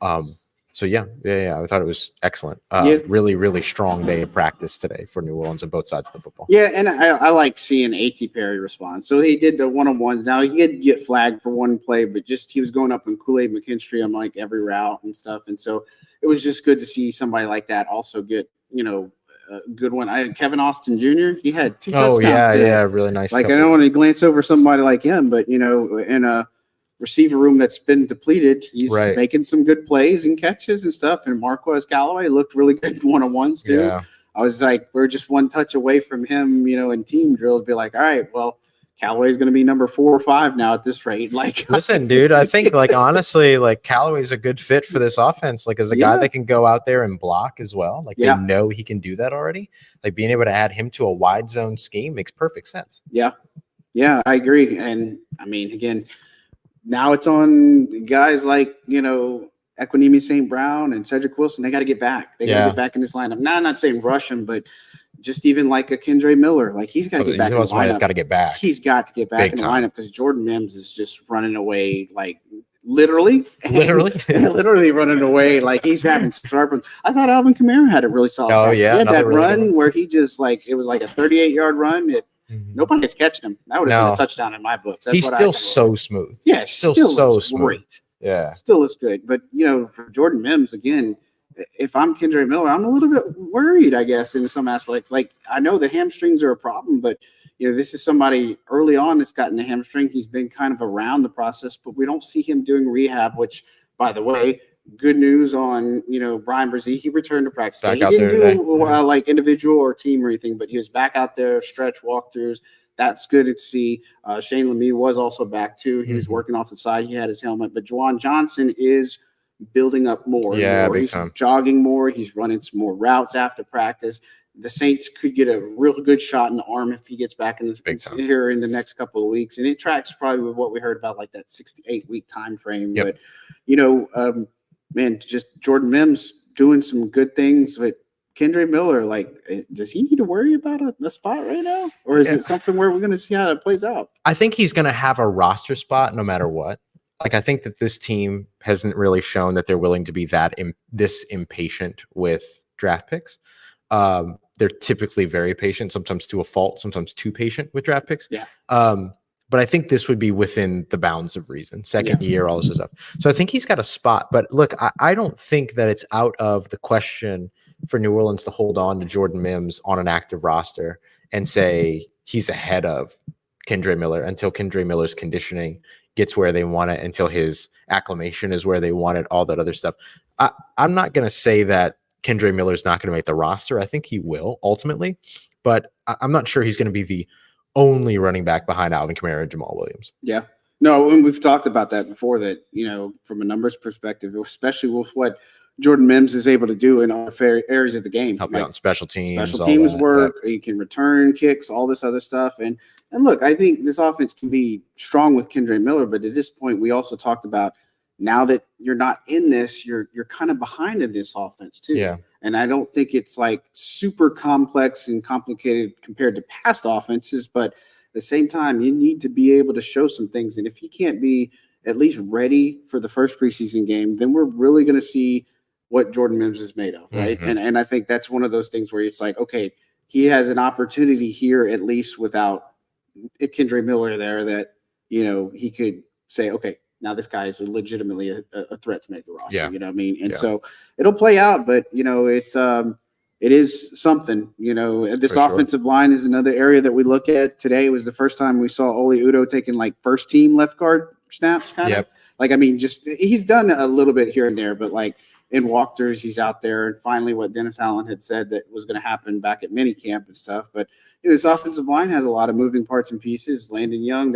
Speaker 2: yeah. I thought it was excellent. Really, really strong day of practice today for New Orleans on both sides of the football.
Speaker 1: Yeah. And I like seeing A.T. Perry respond. So he did the one-on-ones. Now he did get flagged for one play, but just, he was going up in Kool-Aid McKinstry on like every route and stuff. And so it was just good to see somebody like that also get, a good one. I had Kevin Austin Jr. He had 2 touchdowns.
Speaker 2: Yeah, really nice.
Speaker 1: Like, I don't want to glance over somebody like him, but in a receiver room that's been depleted, he's making some good plays and catches and stuff. And Marquez Callaway looked really good in one-on-ones too. Yeah. I was like, we're just one touch away from him, in team drills, be like, all right, well, Callaway's going to be number 4 or 5 now at this rate. Like,
Speaker 2: listen, dude, I think like honestly, like Callaway's a good fit for this offense. Like as a guy that can go out there and block as well. Like they know he can do that already. Like being able to add him to a wide zone scheme makes perfect sense.
Speaker 1: Yeah, I agree. And I mean, again, now it's on guys like Equinemi St. Brown and Cedric Wilson. They got to get back. They got to get back in this lineup. Now, I'm not saying rush him, but just even like a Kendre Miller, like he's got to get back.
Speaker 2: He's got to get back.
Speaker 1: He's got to get back in the lineup because Jordan Mims is just running away, like literally running away. Like he's having some sharp ones. I thought Alvin Kamara had a really solid.
Speaker 2: Oh
Speaker 1: back.
Speaker 2: yeah,
Speaker 1: he had that really run where he just it was like a 38-yard run. Nobody's catching him. That would have been a touchdown in my books.
Speaker 2: He's still so smooth.
Speaker 1: Yeah, still so smooth. Great.
Speaker 2: Yeah,
Speaker 1: still looks good. But for Jordan Mims again. If I'm Kendre Miller, I'm a little bit worried, I guess, in some aspects. Like, I know the hamstrings are a problem, but, this is somebody early on that's gotten a hamstring. He's been kind of around the process, but we don't see him doing rehab, which, by the way, good news on, Brian Brzee. He returned to practice. He didn't do like individual or team or anything, but he was back out there, stretch walkthroughs. That's good to see. Shane Lemieux was also back, too. He was working off the side. He had his helmet. But Juwan Johnson is – building up more. He's jogging more. He's running some more routes after practice. The Saints could get a real good shot in the arm if he gets back in here in the next couple of weeks. And it tracks probably with what we heard about, like that 6 to 8 week time frame. But just Jordan Mims doing some good things with Kendre Miller. Like, does he need to worry about the spot right now, or is it something where we're going to see how it plays out?
Speaker 2: I think he's going to have a roster spot no matter what. Like, I think that this team hasn't really shown that they're willing to be this impatient with draft picks. They're typically very patient, sometimes to a fault, sometimes too patient with draft picks.
Speaker 1: Yeah.
Speaker 2: But I think this would be within the bounds of reason. Second year, all this stuff. So I think he's got a spot. But look, I don't think that it's out of the question for New Orleans to hold on to Jordan Mims on an active roster and say he's ahead of Kendre Miller until Kendre Miller's conditioning gets where they want it, until his acclimation is where they want it, all that other stuff. I'm not going to say that Kendre Miller's not going to make the roster. I think he will ultimately, but I'm not sure he's going to be the only running back behind Alvin Kamara and Jamaal Williams.
Speaker 1: Yeah. No, and we've talked about that before, that, from a numbers perspective, especially with what Jordan Mims is able to do in all areas of the game.
Speaker 2: Help out in special teams
Speaker 1: work. Yeah. He can return kicks, all this other stuff. And look, I think this offense can be strong with Kendre Miller, but at this point, we also talked about now that you're not in this, you're kind of behind in this offense too.
Speaker 2: Yeah.
Speaker 1: And I don't think it's like super complex and complicated compared to past offenses, but at the same time, you need to be able to show some things. And if he can't be at least ready for the first preseason game, then we're really going to see what Jordan Mims is made of, right? Mm-hmm. And I think that's one of those things where it's like, okay, he has an opportunity here, at least without Kendre Miller there, that, he could say, okay, now this guy is legitimately a threat to make the roster.
Speaker 2: Yeah.
Speaker 1: You know what I mean? And so it'll play out, but it is something, this offensive line is another area that we look at. Today was the first time we saw Oli Udoh taking like first team left guard snaps kind of. Like, I mean, just he's done a little bit here and there, but like in walkthroughs, he's out there. And finally what Dennis Allen had said that was going to happen back at minicamp and stuff. But this offensive line has a lot of moving parts and pieces. Landon Young,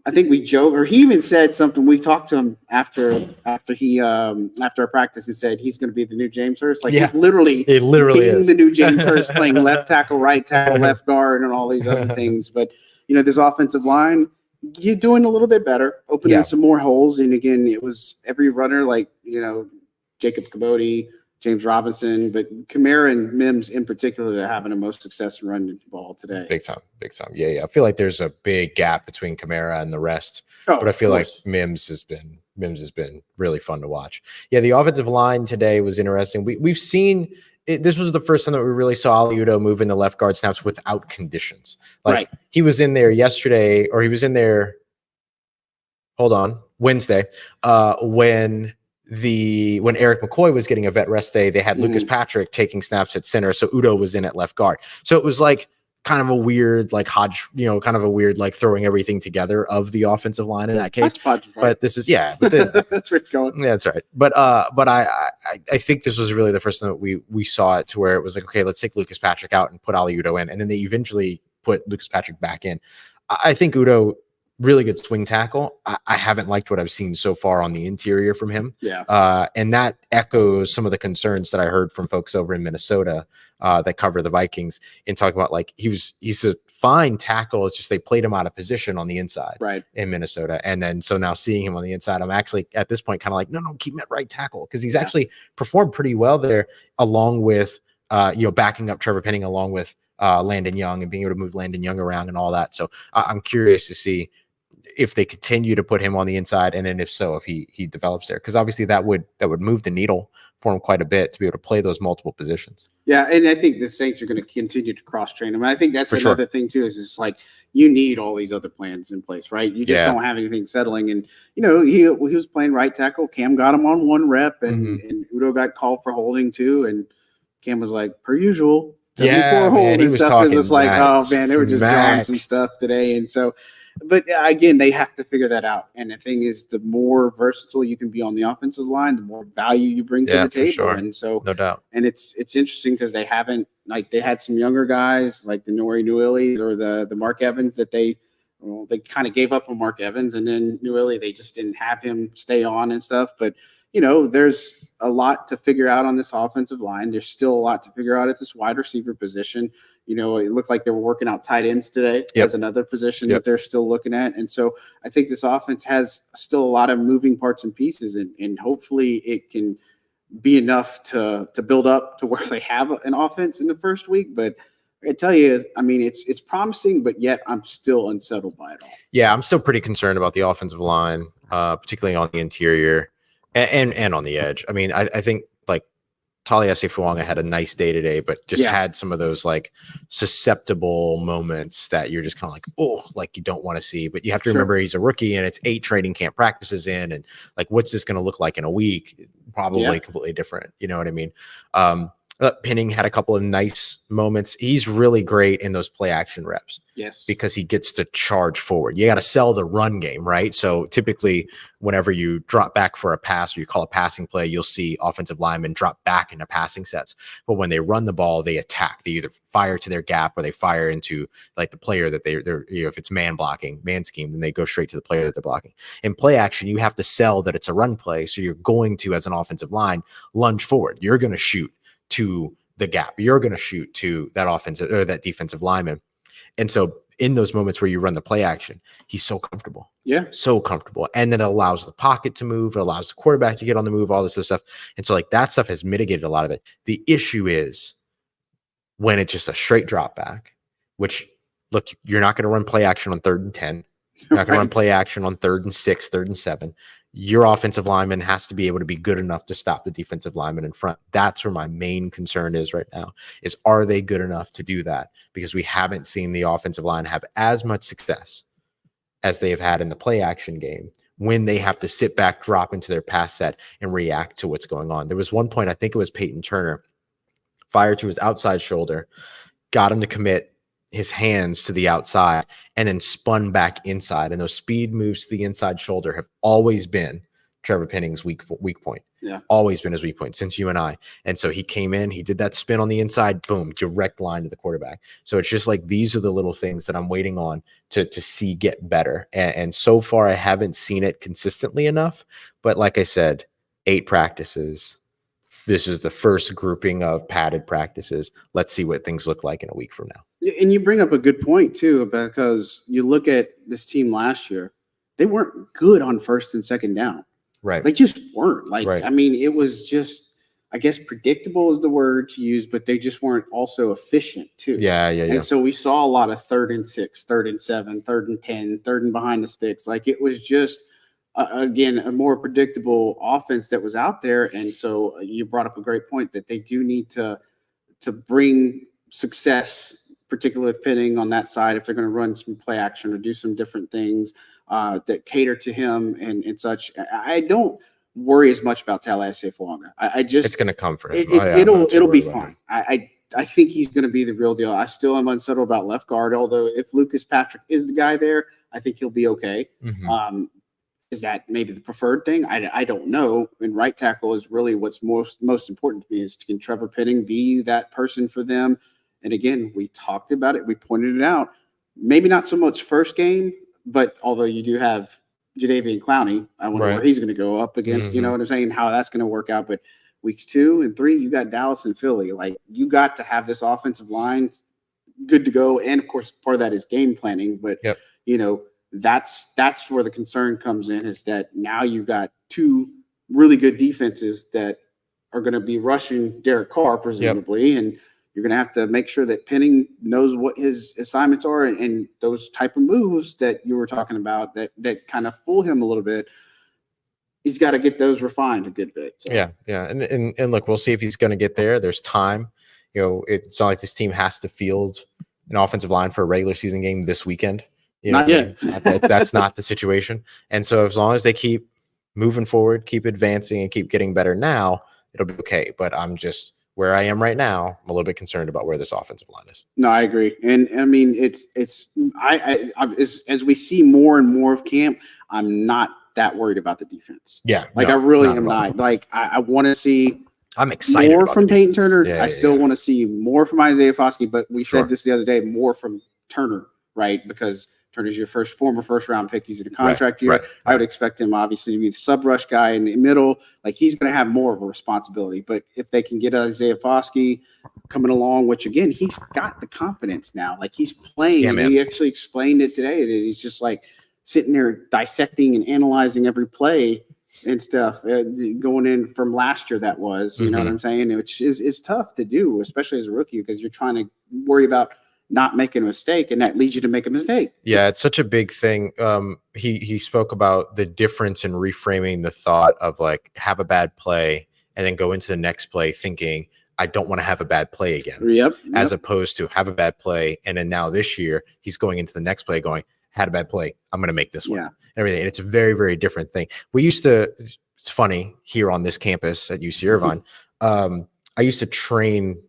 Speaker 1: I think we joke, or he even said something. We talked to him after our practice and said he's going to be the new James Hurst. Like he's literally
Speaker 2: being
Speaker 1: the new James Hurst, playing left tackle, right tackle, left guard, and all these other things. But this offensive line, you're doing a little bit better, opening some more holes. And again, it was every runner, like Jacob Caboti, James Robinson, but Kamara and Mims in particular are having the most success running the ball today.
Speaker 2: Big time. Yeah. I feel like there's a big gap between Kamara and the rest, but I feel like Mims has been really fun to watch. Yeah, the offensive line today was interesting. We've seen it, this was the first time that we really saw Udo move into left guard snaps without conditions. Like he was in there yesterday, or he was in there. Wednesday, when Eric McCoy was getting a vet rest day, they had Lucas Patrick taking snaps at center, so Udo was in at left guard. So it was like kind of a weird, like throwing everything together of the offensive line in that case. But this is
Speaker 1: that's where it's going.
Speaker 2: Yeah, that's right. But I think this was really the first time that we saw it to where it was like, okay, let's take Lucas Patrick out and put Ali Udo in, and then they eventually put Lucas Patrick back in. I think Udo, really good swing tackle. I haven't liked what I've seen so far on the interior from him.
Speaker 1: Yeah.
Speaker 2: And that echoes some of the concerns that I heard from folks over in Minnesota that cover the Vikings in talking about, like, he's a fine tackle. It's just they played him out of position on the inside in Minnesota. And then so now seeing him on the inside, I'm actually at this point kind of like, no, keep him at right tackle, because he's actually performed pretty well there, along with backing up Trevor Penning, along with Landon Young, and being able to move Landon Young around and all that. So I'm curious to see if they continue to put him on the inside, and then if so, if he develops there, because obviously that would move the needle for him quite a bit to be able to play those multiple positions.
Speaker 1: Yeah, and I think the Saints are going to continue to cross train him. I think that's another thing too, is it's like you need all these other plans in place, right? You just don't have anything settling. And he was playing right tackle. Cam got him on one rep, and Udo got called for holding too, and Cam was like, per usual,
Speaker 2: man, he was
Speaker 1: stuff.
Speaker 2: talking.
Speaker 1: It was like, oh man, they were just drawing some stuff today, and so. But again, they have to figure that out. And the thing is, the more versatile you can be on the offensive line, the more value you bring to the table.
Speaker 2: Sure.
Speaker 1: And so,
Speaker 2: no doubt.
Speaker 1: And it's interesting because they haven't, like, they had some younger guys like the Nori Newillies or the Mark Evans that they kind of gave up on Mark Evans, and then Newilly, they just didn't have him stay on and stuff. But there's a lot to figure out on this offensive line. There's still a lot to figure out at this wide receiver position. It looked like they were working out tight ends today as another position that they're still looking at. And so I think this offense has still a lot of moving parts and pieces, and hopefully it can be enough to build up to where they have an offense in the first week. But I tell you, I mean, it's promising, but yet I'm still unsettled by it all.
Speaker 2: Yeah, I'm still pretty concerned about the offensive line, particularly on the interior and on the edge. I mean, I think like Taliese Fuanga had a nice day today, but just had some of those like susceptible moments that you're just kind of like, like you don't want to see. But you have to remember he's a rookie, and it's 8 training camp practices in, and like, what's this going to look like in a week? Probably completely different. You know what I mean? Penning had a couple of nice moments. He's really great in those play action reps.
Speaker 1: Yes.
Speaker 2: Because he gets to charge forward. You got to sell the run game, right? So typically whenever you drop back for a pass or you call a passing play, you'll see offensive linemen drop back into passing sets. But when they run the ball, they attack. They either fire to their gap or they fire into like the player that they're if it's man scheme, then they go straight to the player that they're blocking. In play action, you have to sell that it's a run play. So you're going to, as an offensive line, lunge forward. You're going to shoot to the gap. You're going to shoot to that offensive or that defensive lineman. And so in those moments where you run the play action, he's so comfortable.
Speaker 1: Yeah.
Speaker 2: So comfortable. And then it allows the pocket to move. It allows the quarterback to get on the move, all this other stuff. And so like that stuff has mitigated a lot of it. The issue is when it's just a straight drop back, which look, you're not going to run play action on 3rd and 10. You're not going to run play action on 3rd and 6, 3rd and 7. Your offensive lineman has to be able to be good enough to stop the defensive lineman in front. That's where my main concern is right now, is are they good enough to do that? Because we haven't seen the offensive line have as much success as they have had in the play action game when they have to sit back, drop into their pass set, and react to what's going on. There was one point, I think it was Peyton Turner, fired to his outside shoulder, got him to commit his hands to the outside, and then spun back inside. And those speed moves to the inside shoulder have always been Trevor Penning's weak point. Always been his weak point since UNI. And so he came in, he did that spin on the inside, boom, direct line to the quarterback. So it's just like these are the little things that I'm waiting on to see get better. And so far, I haven't seen it consistently enough. But like I said, 8 practices. This is the first grouping of padded practices. Let's see what things look like in a week from now.
Speaker 1: And you bring up a good point, too, because you look at this team last year, they weren't good on first and second down.
Speaker 2: Right.
Speaker 1: They just weren't. I mean, it was just, I guess, predictable is the word to use, but they just weren't also efficient, too.
Speaker 2: Yeah.
Speaker 1: And so we saw a lot of 3rd and 6, 3rd and 7, 3rd and 10, 3rd and behind the sticks. It was just, again, a more predictable offense that was out there. And so you brought up a great point that they do need to bring success, particularly with Penning on that side, if they're going to run some play action or do some different things that cater to him and such. I don't worry as much about Tallahassee Fuanga. I just
Speaker 2: it's going to come for him.
Speaker 1: It'll be fine. I think he's going to be the real deal. I still am unsettled about left guard, although if Lucas Patrick is the guy there, I think he'll be okay.
Speaker 2: Mm-hmm.
Speaker 1: Is that maybe the preferred thing? I don't know. And right tackle is really what's most important to me is can Trevor Penning be that person for them? And again, we talked about it. We pointed it out. Maybe not so much first game, but although you do have Jadeveon Clowney, I wonder where he's going to go up against, you know what I'm saying, how that's going to work out. But weeks 2 and 3, you got Dallas and Philly. You got to have this offensive line good to go. And, of course, part of that is game planning. But, that's where the concern comes in is that now you've got 2 really good defenses that are going to be rushing Derek Carr, presumably, and you're going to have to make sure that Penning knows what his assignments are and those type of moves that you were talking about that kind of fool him a little bit. He's got to get those refined a good bit. So.
Speaker 2: Yeah. And look, we'll see if he's going to get there. There's time. It's not like this team has to field an offensive line for a regular season game this weekend.
Speaker 1: Not yet.
Speaker 2: That's not the situation. And so as long as they keep moving forward, keep advancing, and keep getting better now, it'll be okay. But I'm just where I am right now. I'm a little bit concerned about where this offensive line is.
Speaker 1: No, I agree. And I mean, as we see more and more of camp, I'm not that worried about the defense.
Speaker 2: Yeah.
Speaker 1: I really am not. I want to see
Speaker 2: I'm excited
Speaker 1: more from Peyton Turner.
Speaker 2: Yeah,
Speaker 1: I still want to see more from Isaiah Foskey, but we said this the other day, more from Turner, right? Because Turner's your former first-round pick. He's in a contract year.
Speaker 2: Right.
Speaker 1: I would expect him, obviously, to be the sub-rush guy in the middle. He's going to have more of a responsibility. But if they can get Isaiah Foskey coming along, which, again, he's got the confidence now. He's playing.
Speaker 2: Yeah,
Speaker 1: he actually explained it today. That he's just, sitting there dissecting and analyzing every play and stuff going in from last year that was. You know what I'm saying? Which is tough to do, especially as a rookie, because you're trying to worry about not making a mistake, and that leads you to make a mistake.
Speaker 2: Yeah, it's such a big thing. He spoke about the difference in reframing the thought of have a bad play and then go into the next play thinking I don't want to have a bad play again.
Speaker 1: Yep.
Speaker 2: As opposed to have a bad play and then now this year he's going into the next play going had a bad play. I'm going to make this one.
Speaker 1: Yeah.
Speaker 2: Everything. And it's a very, very different thing. It's funny here on this campus at UC Irvine. I used to train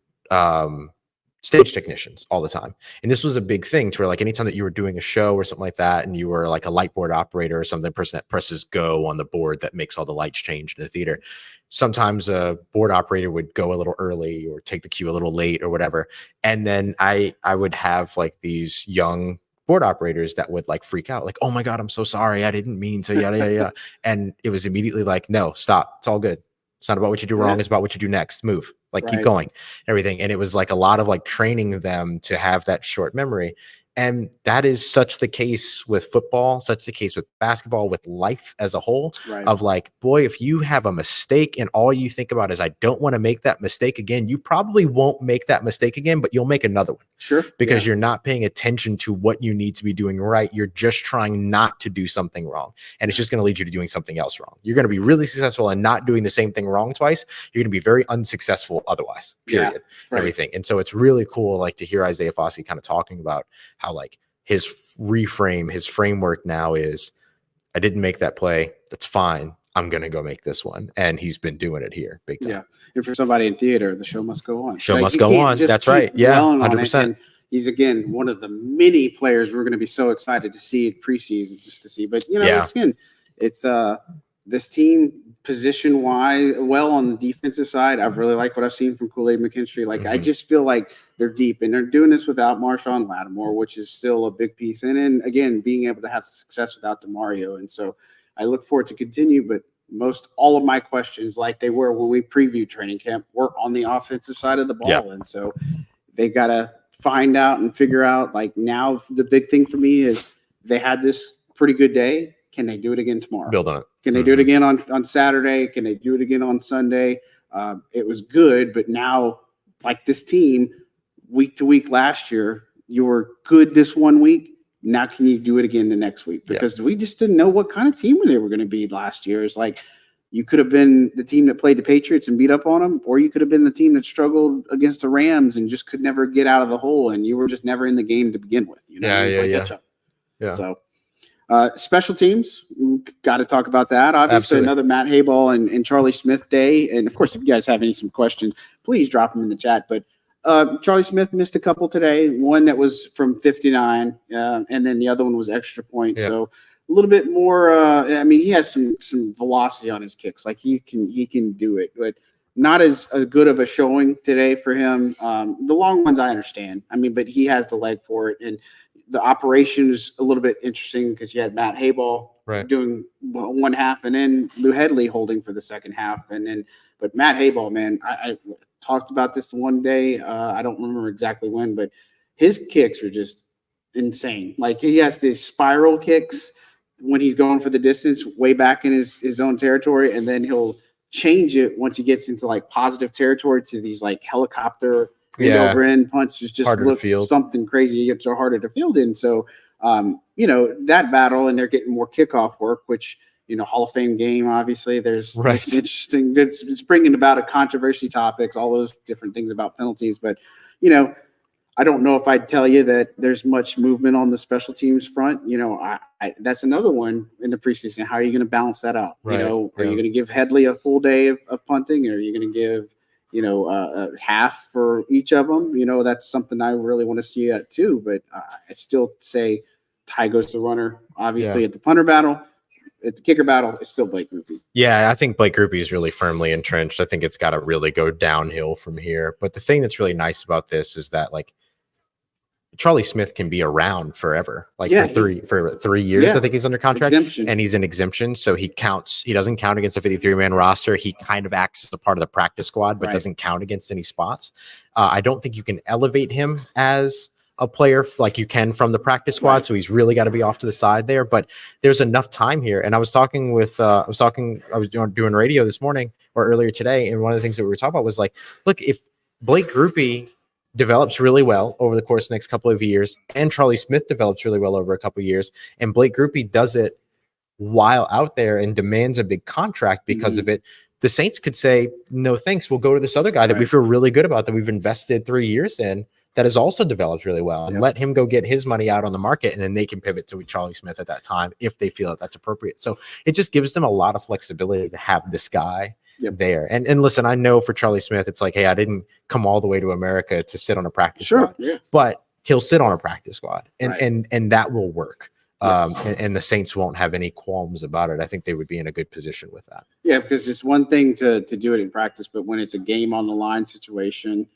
Speaker 2: stage technicians all the time. And this was a big thing to where anytime that you were doing a show or something like that, and you were a light board operator or something, the person that presses go on the board that makes all the lights change in the theater. Sometimes a board operator would go a little early or take the cue a little late or whatever. And then I would have these young board operators that would freak out. Oh my God, I'm so sorry. I didn't mean to, yada, yada, yada. And it was immediately no, stop. It's all good. It's not about what you do wrong. It's about what you do next. Move. Keep going, everything. And it was a lot of training them to have that short memory. And that is such the case with football, such the case with basketball, with life as a whole, of boy, if you have a mistake and all you think about is, I don't want to make that mistake again, you probably won't make that mistake again, but you'll make another one.
Speaker 1: Sure.
Speaker 2: Because you're not paying attention to what you need to be doing right. You're just trying not to do something wrong. And it's just going to lead you to doing something else wrong. You're going to be really successful in not doing the same thing wrong twice. You're going to be very unsuccessful otherwise, period. Everything. And so it's really cool, to hear Isaiah Foskey kind of talking about how his reframe, his framework now is, I didn't make that play. That's fine. I'm going to go make this one. And he's been doing it here big time.
Speaker 1: Yeah. And for somebody in theater, the show must go on.
Speaker 2: Show must go on. That's right. Yeah. 100%.
Speaker 1: He's, again, one of the many players we're going to be so excited to see in preseason just to see. But, again, it's this team position-wise, well on the defensive side, I've really liked what I've seen from Kool-Aid McKinstry. Like, I just feel like they're deep, and they're doing this without Marshawn Lattimore, which is still a big piece. And then, again, being able to have success without Demario. And so I look forward to continue, but most all of my questions, like they were when we previewed training camp, were on the offensive side of the ball.
Speaker 2: Yeah.
Speaker 1: And so they got to find out and figure out, like, now the big thing for me is they had this pretty good day. Can they do it again tomorrow?
Speaker 2: Build on it.
Speaker 1: Can they do it again on Saturday? Can they do it again on Sunday? It was good, but now, like this team, week to week last year, you were good this one week. Now can you do it again the next week? Because we just didn't know what kind of team they were going to be last year. It's like you could have been the team that played the Patriots and beat up on them, or you could have been the team that struggled against the Rams and just could never get out of the hole, and you were just never in the game to begin with. You know?
Speaker 2: Yeah.
Speaker 1: So special teams, got to talk about that. Obviously,
Speaker 2: Absolutely.
Speaker 1: Another Matt Hayball and Charlie Smyth day. And, of course, if you guys have some questions, please drop them in the chat. But Charlie Smyth missed a couple today, one that was from 59, and then the other one was extra point. Yeah. So a little bit more I mean, he has some velocity on his kicks. Like, he can do it. But not as good of a showing today for him. The long ones I understand. I mean, but he has the leg for it. And the operation is a little bit interesting because you had Matt Hayball doing one half, and then Lou Headley holding for the second half. But Matt Hayball, man, I talked about this one day. I don't remember exactly when, but his kicks are just insane. Like, he has these spiral kicks when he's going for the distance way back in his own territory, and then he'll change it once he gets into like positive territory to these like helicopter over end punts. Just look something crazy. It's so harder to field in. So, that battle, and they're getting more kickoff work, which, Hall of Fame game, obviously there's interesting, it's bringing about a controversy topics, all those different things about penalties. But, I don't know if I'd tell you that there's much movement on the special teams front. That's another one in the preseason. How are you going to balance that out? Are you going to give Headley a full day of punting, or are you going to give half for each of them? That's something I really want to see too. But I still say tie goes to the runner. Obviously, at the punter battle, at the kicker battle, it's still Blake Grupe.
Speaker 2: Yeah, I think Blake Grupe is really firmly entrenched. I think it's got to really go downhill from here. But the thing that's really nice about this is that, like, Charlie Smyth can be around forever, for 3 years. I think he's under contract, and he's an exemption. So he counts. He doesn't count against a 53-man roster. He kind of acts as a part of the practice squad, but doesn't count against any spots. I don't think you can elevate him as a player like you can from the practice squad. So he's really got to be off to the side there, but there's enough time here. And I was talking with, I was doing radio this morning or earlier today. And one of the things that we were talking about was like, look, if Blake Grupe develops really well over the course of the next couple of years, and Charlie Smyth develops really well over a couple of years, and Blake Grupe does it while out there and demands a big contract because of it, the Saints could say, no, thanks. We'll go to this other guy that we feel really good about, that we've invested 3 years in, that has also developed really well, and let him go get his money out on the market. And then they can pivot to Charlie Smyth at that time if they feel that that's appropriate. So it just gives them a lot of flexibility to have this guy there. And listen, I know for Charlie Smyth, it's like, hey, I didn't come all the way to America to sit on a practice squad, but he'll sit on a practice squad, and that will work. And the Saints won't have any qualms about it. I think they would be in a good position with that. Yeah, because it's one thing to do it in practice, but when it's a game on the line situation,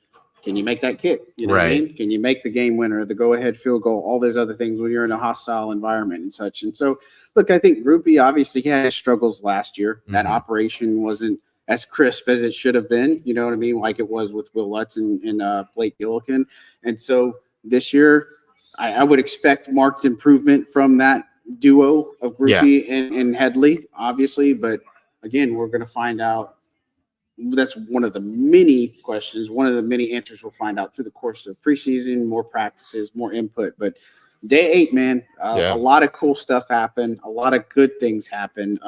Speaker 2: can you make that kick? You know what I mean? Can you make the game winner, the go-ahead field goal, all those other things when you're in a hostile environment and such? And so, look, I think Grupe, obviously, he had his struggles last year. That operation wasn't as crisp as it should have been, you know what I mean, like it was with Will Lutz and Blake Gillikin. And so this year, I would expect marked improvement from that duo of Grupe and Headley, obviously. But, again, we're going to find out. That's one of the many questions, one of the many answers we'll find out through the course of preseason, more practices, more input. But day 8, man, a lot of cool stuff happened. A lot of good things happened.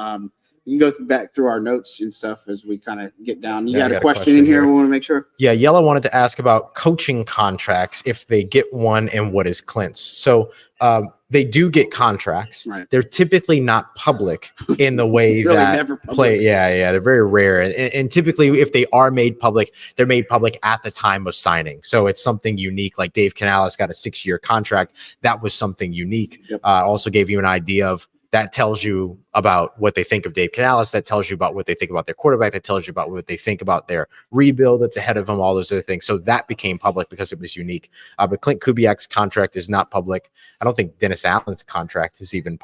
Speaker 2: You can go back through our notes and stuff as we kind of get down. You got a question in here we want to make sure? Yeah, Yella wanted to ask about coaching contracts, if they get one, and what is Clint's. So they do get contracts. They're typically not public in the way
Speaker 1: really
Speaker 2: that
Speaker 1: never public.
Speaker 2: They're very rare. And typically, if they are made public, they're made public at the time of signing. So it's something unique. Like Dave Canales got a 6-year contract. That was something unique. Also gave you an idea of that tells you about what they think of Dave Canales. That tells you about what they think about their quarterback. That tells you about what they think about their rebuild that's ahead of them, all those other things. So that became public because it was unique. But Clint Kubiak's contract is not public. I don't think Dennis Allen's contract has even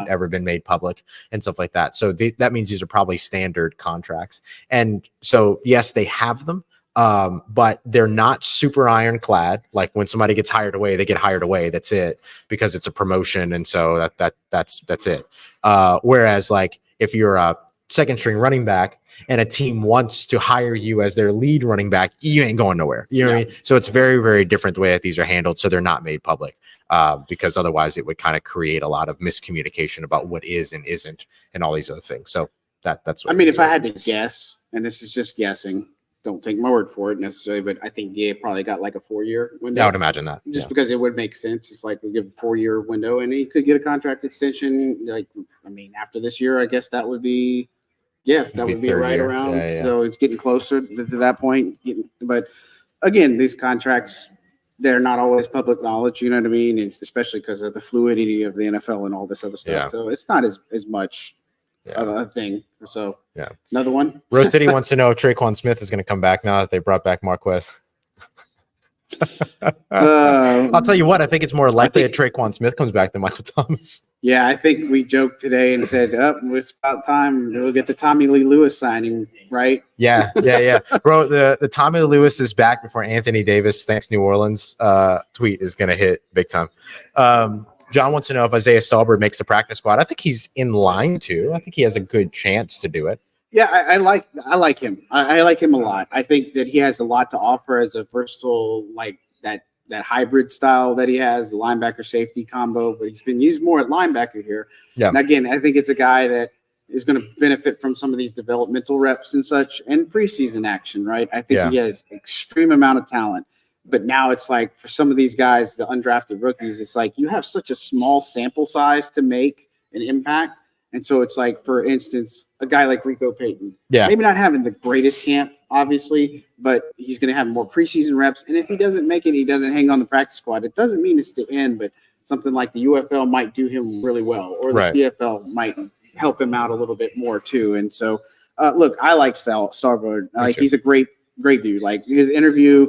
Speaker 2: ever been made public and stuff like that. So that means these are probably standard contracts. And so, yes, they have them. But they're not super ironclad. Like when somebody gets hired away, they get hired away. That's it, because it's a promotion, and so that's it. Whereas like if you're a second string running back and a team wants to hire you as their lead running back, you ain't going nowhere. You know what I mean? So it's very, very different the way that these are handled. So they're not made public, because otherwise it would kind of create a lot of miscommunication about what is and isn't and all these other things. So that's what
Speaker 1: I mean, if I had to guess, and this is just guessing, don't take my word for it necessarily, but I think DA probably got like a 4-year window.
Speaker 2: I would imagine that.
Speaker 1: Just because it would make sense. It's like we give a 4-year window, and he could get a contract extension. Like, I mean, after this year, I guess that would be, that would be right year. Around. Yeah. So it's getting closer to that point. But again, these contracts, they're not always public knowledge. You know what I mean? It's especially because of the fluidity of the NFL and all this other stuff. Yeah. So it's not as much of a thing. So another one.
Speaker 2: Rose City wants to know if Traquan Smith is going to come back now that they brought back Marquez. I'll tell you what, I think it's more likely that Traquan Smith comes back than Michael Thomas.
Speaker 1: Yeah, I think we joked today and said, it's about time we'll get the Tommy Lee Lewis signing, right?
Speaker 2: Yeah. Bro, the Tommy Lee Lewis is back before Anthony Davis, thanks New Orleans, tweet is going to hit big time. John wants to know if Isaiah Stalbird makes the practice squad. I think he's in line to. I think he has a good chance to do it.
Speaker 1: Yeah, I like him. I like him a lot. I think that he has a lot to offer as a versatile, like that hybrid style that he has, the linebacker safety combo, but he's been used more at linebacker here. Yeah. And again, I think it's a guy that is going to benefit from some of these developmental reps and such and preseason action, right? I think he has extreme amount of talent. But now it's like for some of these guys, the undrafted rookies, it's like you have such a small sample size to make an impact. And so it's like, for instance, a guy like Rico Payton, maybe not having the greatest camp, obviously, but he's going to have more preseason reps. And if he doesn't make it, he doesn't hang on the practice squad. It doesn't mean it's the end, but something like the UFL might do him really well, or the PFL might help him out a little bit more too. And so, look, I like Stalbird. Like he's a great dude. Like his interview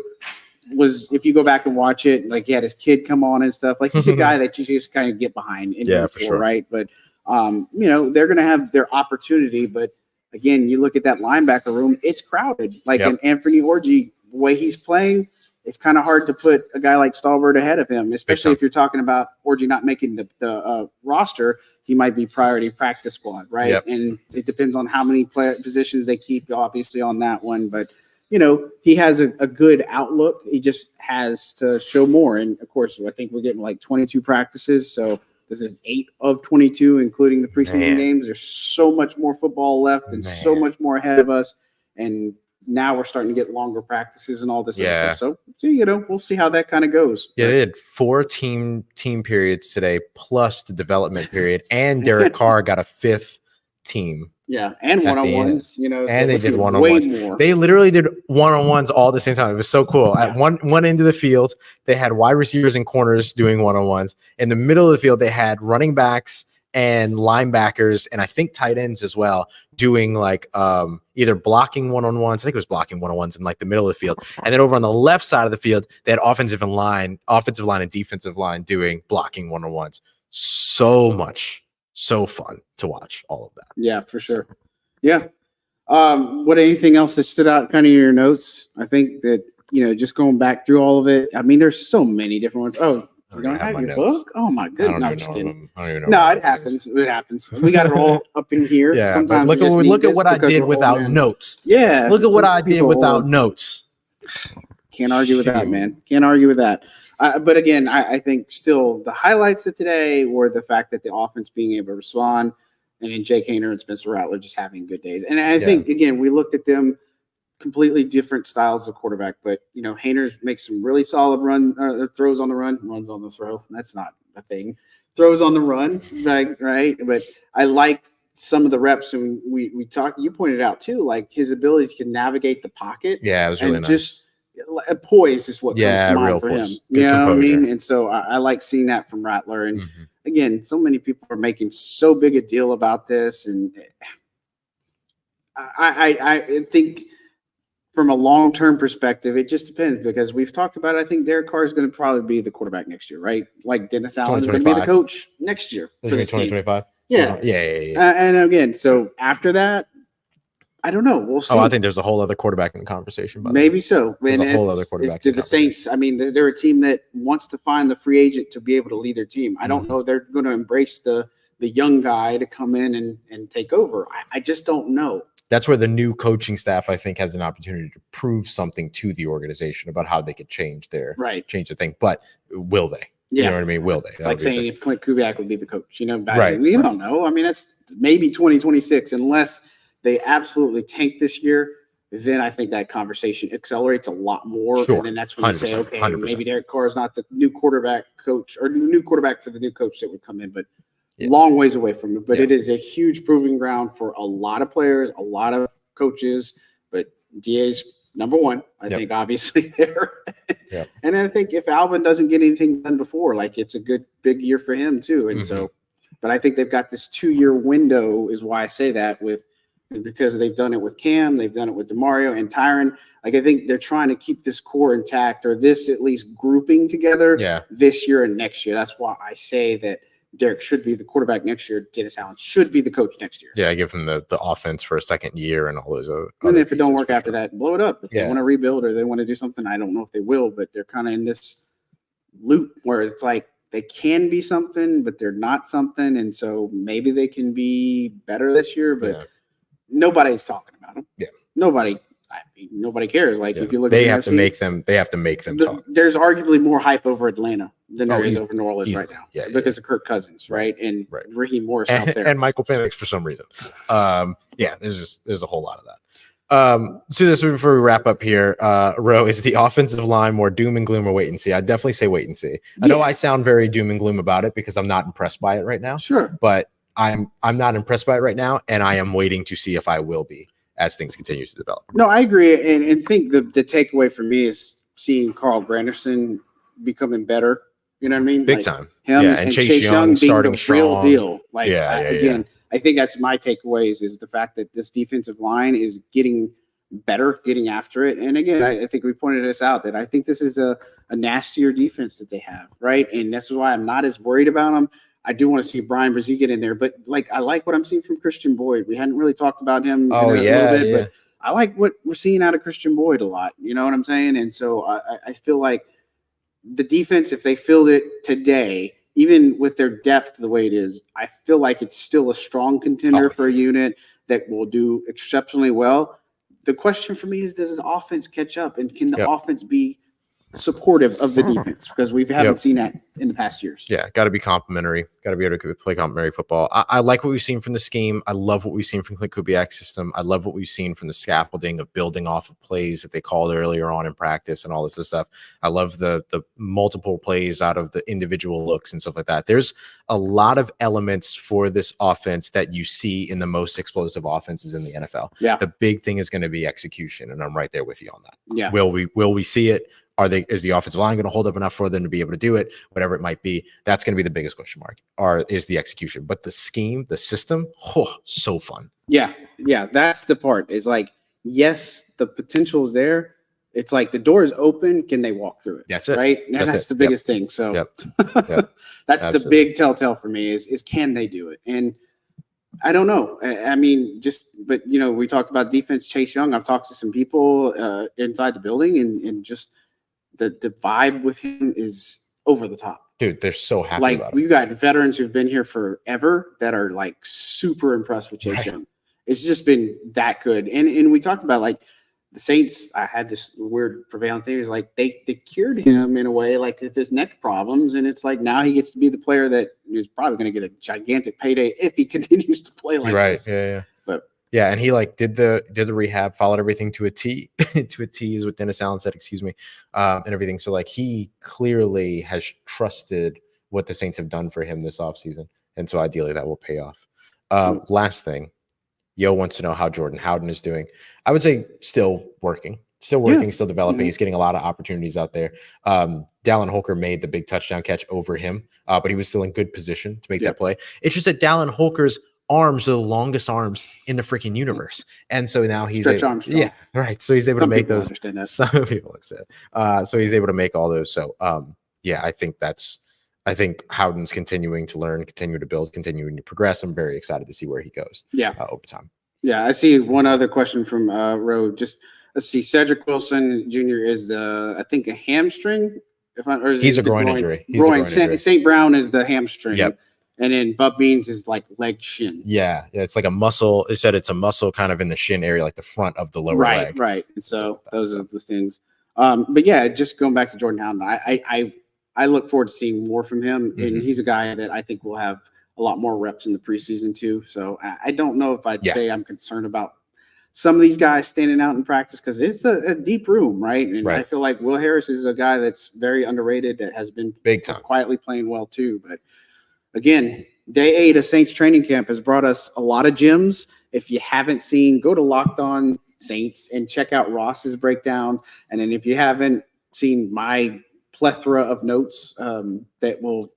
Speaker 1: was, if you go back and watch it, like he had his kid come on and stuff. Like he's a guy that you just kind of get behind. For sure, right? But they're going to have their opportunity. But again, you look at that linebacker room; it's crowded. Like an Anfernee Orji, the way he's playing, it's kind of hard to put a guy like Stalbird ahead of him, especially if you're talking about Orji not making the roster. He might be priority practice squad, right? Yep. And it depends on how many positions they keep, obviously, on that one. But he has a good outlook. He just has to show more. And of course, I think we're getting like 22 practices. So this is 8 of 22, including the preseason games. There's so much more football left and so much more ahead of us. And now we're starting to get longer practices and all this other stuff. So, we'll see how that kind of goes.
Speaker 2: Yeah, they had 4 team periods today, plus the development period. And Derek Carr got a 5th team.
Speaker 1: Yeah, and one-on-ones,
Speaker 2: and they did one-on-ones. They literally did one-on-ones all at the same time. It was so cool. At one end of the field, they had wide receivers and corners doing one-on-ones. In the middle of the field, they had running backs and linebackers, and I think tight ends as well, doing like either blocking one-on-ones. I think it was blocking one-on-ones in like the middle of the field. And then over on the left side of the field, they had offensive line and defensive line doing blocking one-on-ones. So fun to watch all of that.
Speaker 1: Yeah, for sure. Yeah. What anything else that stood out kind of in your notes? I think that, just going back through all of it, I mean, there's so many different ones. Oh, you don't have your book? Oh my goodness. No, I'm just kidding. No, it happens. It happens. We got it all up in here.
Speaker 2: Yeah. Sometimes look at what I did without notes.
Speaker 1: Yeah.
Speaker 2: Look at what I did without notes.
Speaker 1: Can't argue with that, man. Can't argue with that. But again, I think still the highlights of today were the fact that the offense being able to respond, and then Jake Haener and Spencer Rattler just having good days. And I think, again, we looked at them completely different styles of quarterback. But, Haener makes some really solid throws on the run, runs on the throw. That's not a thing. Throws on the run, right? But I liked some of the reps, and we talked. You pointed out too, like his ability to navigate the pocket.
Speaker 2: Yeah, it was really nice.
Speaker 1: Just poise is what comes to mind for him. You know what I mean? And so I like seeing that from Rattler. And again, so many people are making so big a deal about this, and I think from a long-term perspective, it just depends, because we've talked about it. I think Derek Carr is going to probably be the quarterback next year, right? Like Dennis Allen is going to be the coach next year.
Speaker 2: 2025.
Speaker 1: Yeah. And again, so after that, I don't know. We'll see.
Speaker 2: Oh, I think there's a whole other quarterback in the conversation.
Speaker 1: Maybe so.
Speaker 2: There's a whole other quarterback.
Speaker 1: To the Saints, I mean, they're a team that wants to find the free agent to be able to lead their team. I don't know they're going to embrace the young guy to come in and take over. I just don't know.
Speaker 2: That's where the new coaching staff, I think, has an opportunity to prove something to the organization about how they could change their thing. But will they?
Speaker 1: Yeah.
Speaker 2: You know what I mean? Will they?
Speaker 1: It's like saying if Clint Kubiak would be the coach, you know, we don't know. I mean, that's maybe 2026, unless they absolutely tank this year. Then I think that conversation accelerates a lot more. Sure. And then that's when you say, okay, 100%. Maybe Derek Carr is not the new quarterback coach or new quarterback for the new coach that would come in, but long ways away from it. But it is a huge proving ground for a lot of players, a lot of coaches. But DA's number one, I think, obviously there. And then I think if Alvin doesn't get anything done before, like, it's a good big year for him too. And so, but I think they've got this 2-year window, is why I say that, because they've done it with Cam, they've done it with Demario and Tyron. Like, I think they're trying to keep this core intact, or this at least grouping together this year and next year. That's why I say that Derek should be the quarterback next year. Dennis Allen should be the coach next year.
Speaker 2: Yeah, I give him the offense for a second year and all those other.
Speaker 1: And if it don't work after that, blow it up. If they want to rebuild or they want to do something, I don't know if they will, but they're kind of in this loop where it's like they can be something, but they're not something. And so maybe they can be better this year, but nobody's talking about them. Yeah. Nobody cares. Like, if you look,
Speaker 2: they have to make them talk.
Speaker 1: There's arguably more hype over Atlanta than there is over New Orleans right now, because of Kirk Cousins, right? And Raheem Morris out there,
Speaker 2: and Michael Penix for some reason. There's a whole lot of that. So this before we wrap up here, Ro, is the offensive line more doom and gloom or wait and see? I'd definitely say wait and see. I know I sound very doom and gloom about it because I'm not impressed by it right now.
Speaker 1: Sure,
Speaker 2: but I'm not impressed by it right now, and I am waiting to see if I will be as things continue to develop.
Speaker 1: No, I agree, and think the takeaway for me is seeing Carl Granderson becoming better. You know what I mean?
Speaker 2: Big time.
Speaker 1: Him and Chase Young starting being the real deal. Like, I think that's my takeaways, is the fact that this defensive line is getting better, getting after it. And again, I think we pointed this out, that I think this is a nastier defense that they have, right? And that's why I'm not as worried about them. I do want to see Brian Brzee get in there, but like, I like what I'm seeing from Christian Boyd. We hadn't really talked about him a little bit, but I like what we're seeing out of Christian Boyd a lot. You know what I'm saying? And so I feel like the defense, if they filled it today, even with their depth the way it is, I feel like it's still a strong contender for a unit that will do exceptionally well. The question for me is, does his offense catch up, and can the offense be supportive of the defense? Because we haven't seen that in the past years.
Speaker 2: Yeah, got to be complimentary. Got to be able to play complimentary football. I like what we've seen from the scheme. I love what we've seen from Clint Kubiak's system. I love what we've seen from the scaffolding of building off of plays that they called earlier on in practice and all this stuff. I love the multiple plays out of the individual looks and stuff like that. There's a lot of elements for this offense that you see in the most explosive offenses in the NFL.
Speaker 1: Yeah.
Speaker 2: The big thing is going to be execution, and I'm right there with you on that.
Speaker 1: Yeah.
Speaker 2: Will we see it? Is the offensive line going to hold up enough for them to be able to do it? Whatever it might be, that's going to be the biggest question mark. Is the execution, but the scheme, the system, so fun.
Speaker 1: Yeah, that's the part. Is like, yes, the potential is there. It's like the door is open. Can they walk through it?
Speaker 2: That's it,
Speaker 1: right? And that's the biggest thing. So that's Absolutely. The big telltale for me is can they do it? And I don't know. I mean, but we talked about defense. Chase Young. I've talked to some people inside the building, and just the vibe with him is over the top.
Speaker 2: Dude, they're so happy
Speaker 1: like,
Speaker 2: about it.
Speaker 1: We've got veterans who've been here forever that are like super impressed with Chase Young. It's just been that good. And we talked about, like, the Saints. I had this weird prevailing theory, is like they cured him in a way, like, with his neck problems, and it's like now he gets to be the player that is probably going to get a gigantic payday if he continues to play like this.
Speaker 2: Yeah.
Speaker 1: But
Speaker 2: yeah, and he did the rehab, followed everything to a T. To a T is what Dennis Allen said, and everything. So he clearly has trusted what the Saints have done for him this offseason. And so ideally that will pay off. Last thing, Yo wants to know how Jordan Howden is doing. I would say still working. still working, still developing. He's getting a lot of opportunities out there. Dallin Holker made the big touchdown catch over him, but he was still in good position to make that play. It's just that Dallin Holker's arms are the longest arms in the freaking universe, and so now he's right. So he's able to make those. Some people understand. So he's able to make all those. So I think Howden's continuing to learn, continue to build, continuing to progress. I'm very excited to see where he goes. Over time.
Speaker 1: Yeah, I see one other question from Roe. Just let's see, Cedric Wilson Jr. is I think a hamstring.
Speaker 2: He's a groin injury.
Speaker 1: St. Brown is the hamstring. Yep. And then Bub Beans is like leg shin.
Speaker 2: Yeah, it's like a muscle. It said it's a muscle kind of in the shin area, like the front of the lower leg.
Speaker 1: Right. And so those are the things. But yeah, just going back to Jordan Howden, I look forward to seeing more from him, and he's a guy that I think will have a lot more reps in the preseason too. So I don't know if I'd say I'm concerned about some of these guys standing out in practice because it's a deep room, right? And I feel like Will Harris is a guy that's very underrated that has been
Speaker 2: big time
Speaker 1: quietly playing well too. But again, day 8 of Saints training camp has brought us a lot of gems. If you haven't seen, go to Locked On Saints and check out Ross's breakdown. And then if you haven't seen my plethora of notes that will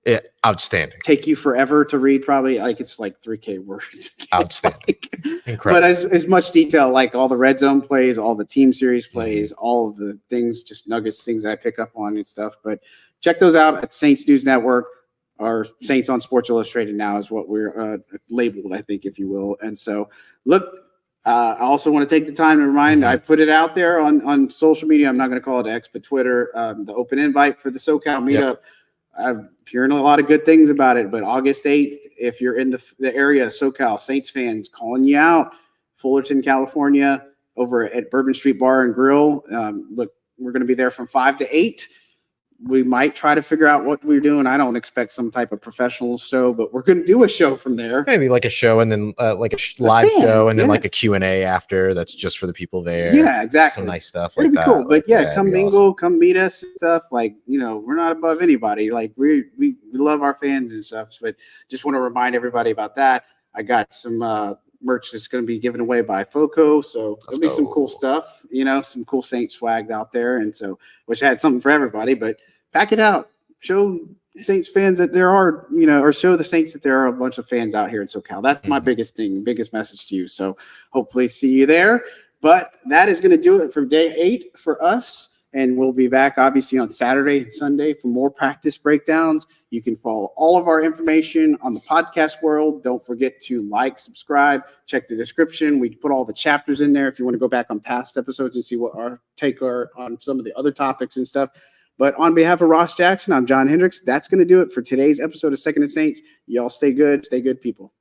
Speaker 2: outstanding
Speaker 1: take you forever to read, probably like it's like 3K words.
Speaker 2: Outstanding. Incredible.
Speaker 1: But as much detail, like all the red zone plays, all the team series plays, all of the things, just nuggets, things I pick up on and stuff. But check those out at Saints News Network, or Saints on Sports Illustrated now is what we're labeled, I think, if you will. And so look, I also want to take the time to remind, I put it out there on social media. I'm not going to call it X, but Twitter, the open invite for the SoCal meetup. I'm hearing a lot of good things about it, but August 8th, if you're in the area, SoCal, Saints fans, calling you out, Fullerton, California, over at Bourbon Street Bar and Grill. Look, we're going to be there from 5 to 8. We might try to figure out what we're doing. I don't expect some type of professional show, but we're going to do a show from there.
Speaker 2: Maybe like a show and then like a live show and then like a Q&A after. That's just for the people there.
Speaker 1: Yeah, exactly.
Speaker 2: Some nice stuff
Speaker 1: It'd
Speaker 2: like
Speaker 1: be
Speaker 2: that.
Speaker 1: cool. But come mingle, awesome. Come meet us and stuff. Like, we're not above anybody. Like we love our fans and stuff. But just want to remind everybody about that. I got some merch that's going to be given away by FOCO. So there'll be some cool stuff, some cool Saints swag out there. And so wish I had something for everybody, but pack it out. Show Saints fans that there are, or show the Saints that there are a bunch of fans out here in SoCal. That's my biggest message to you. So hopefully see you there. But that is going to do it for day 8 for us. And we'll be back obviously on Saturday and Sunday for more practice breakdowns. You can follow all of our information on the podcast world. Don't forget to like, subscribe, check the description. We put all the chapters in there if you want to go back on past episodes and see what our take are on some of the other topics and stuff. But on behalf of Ross Jackson, I'm John Hendricks. That's going to do it for today's episode of Second and Saints. Y'all stay good, people.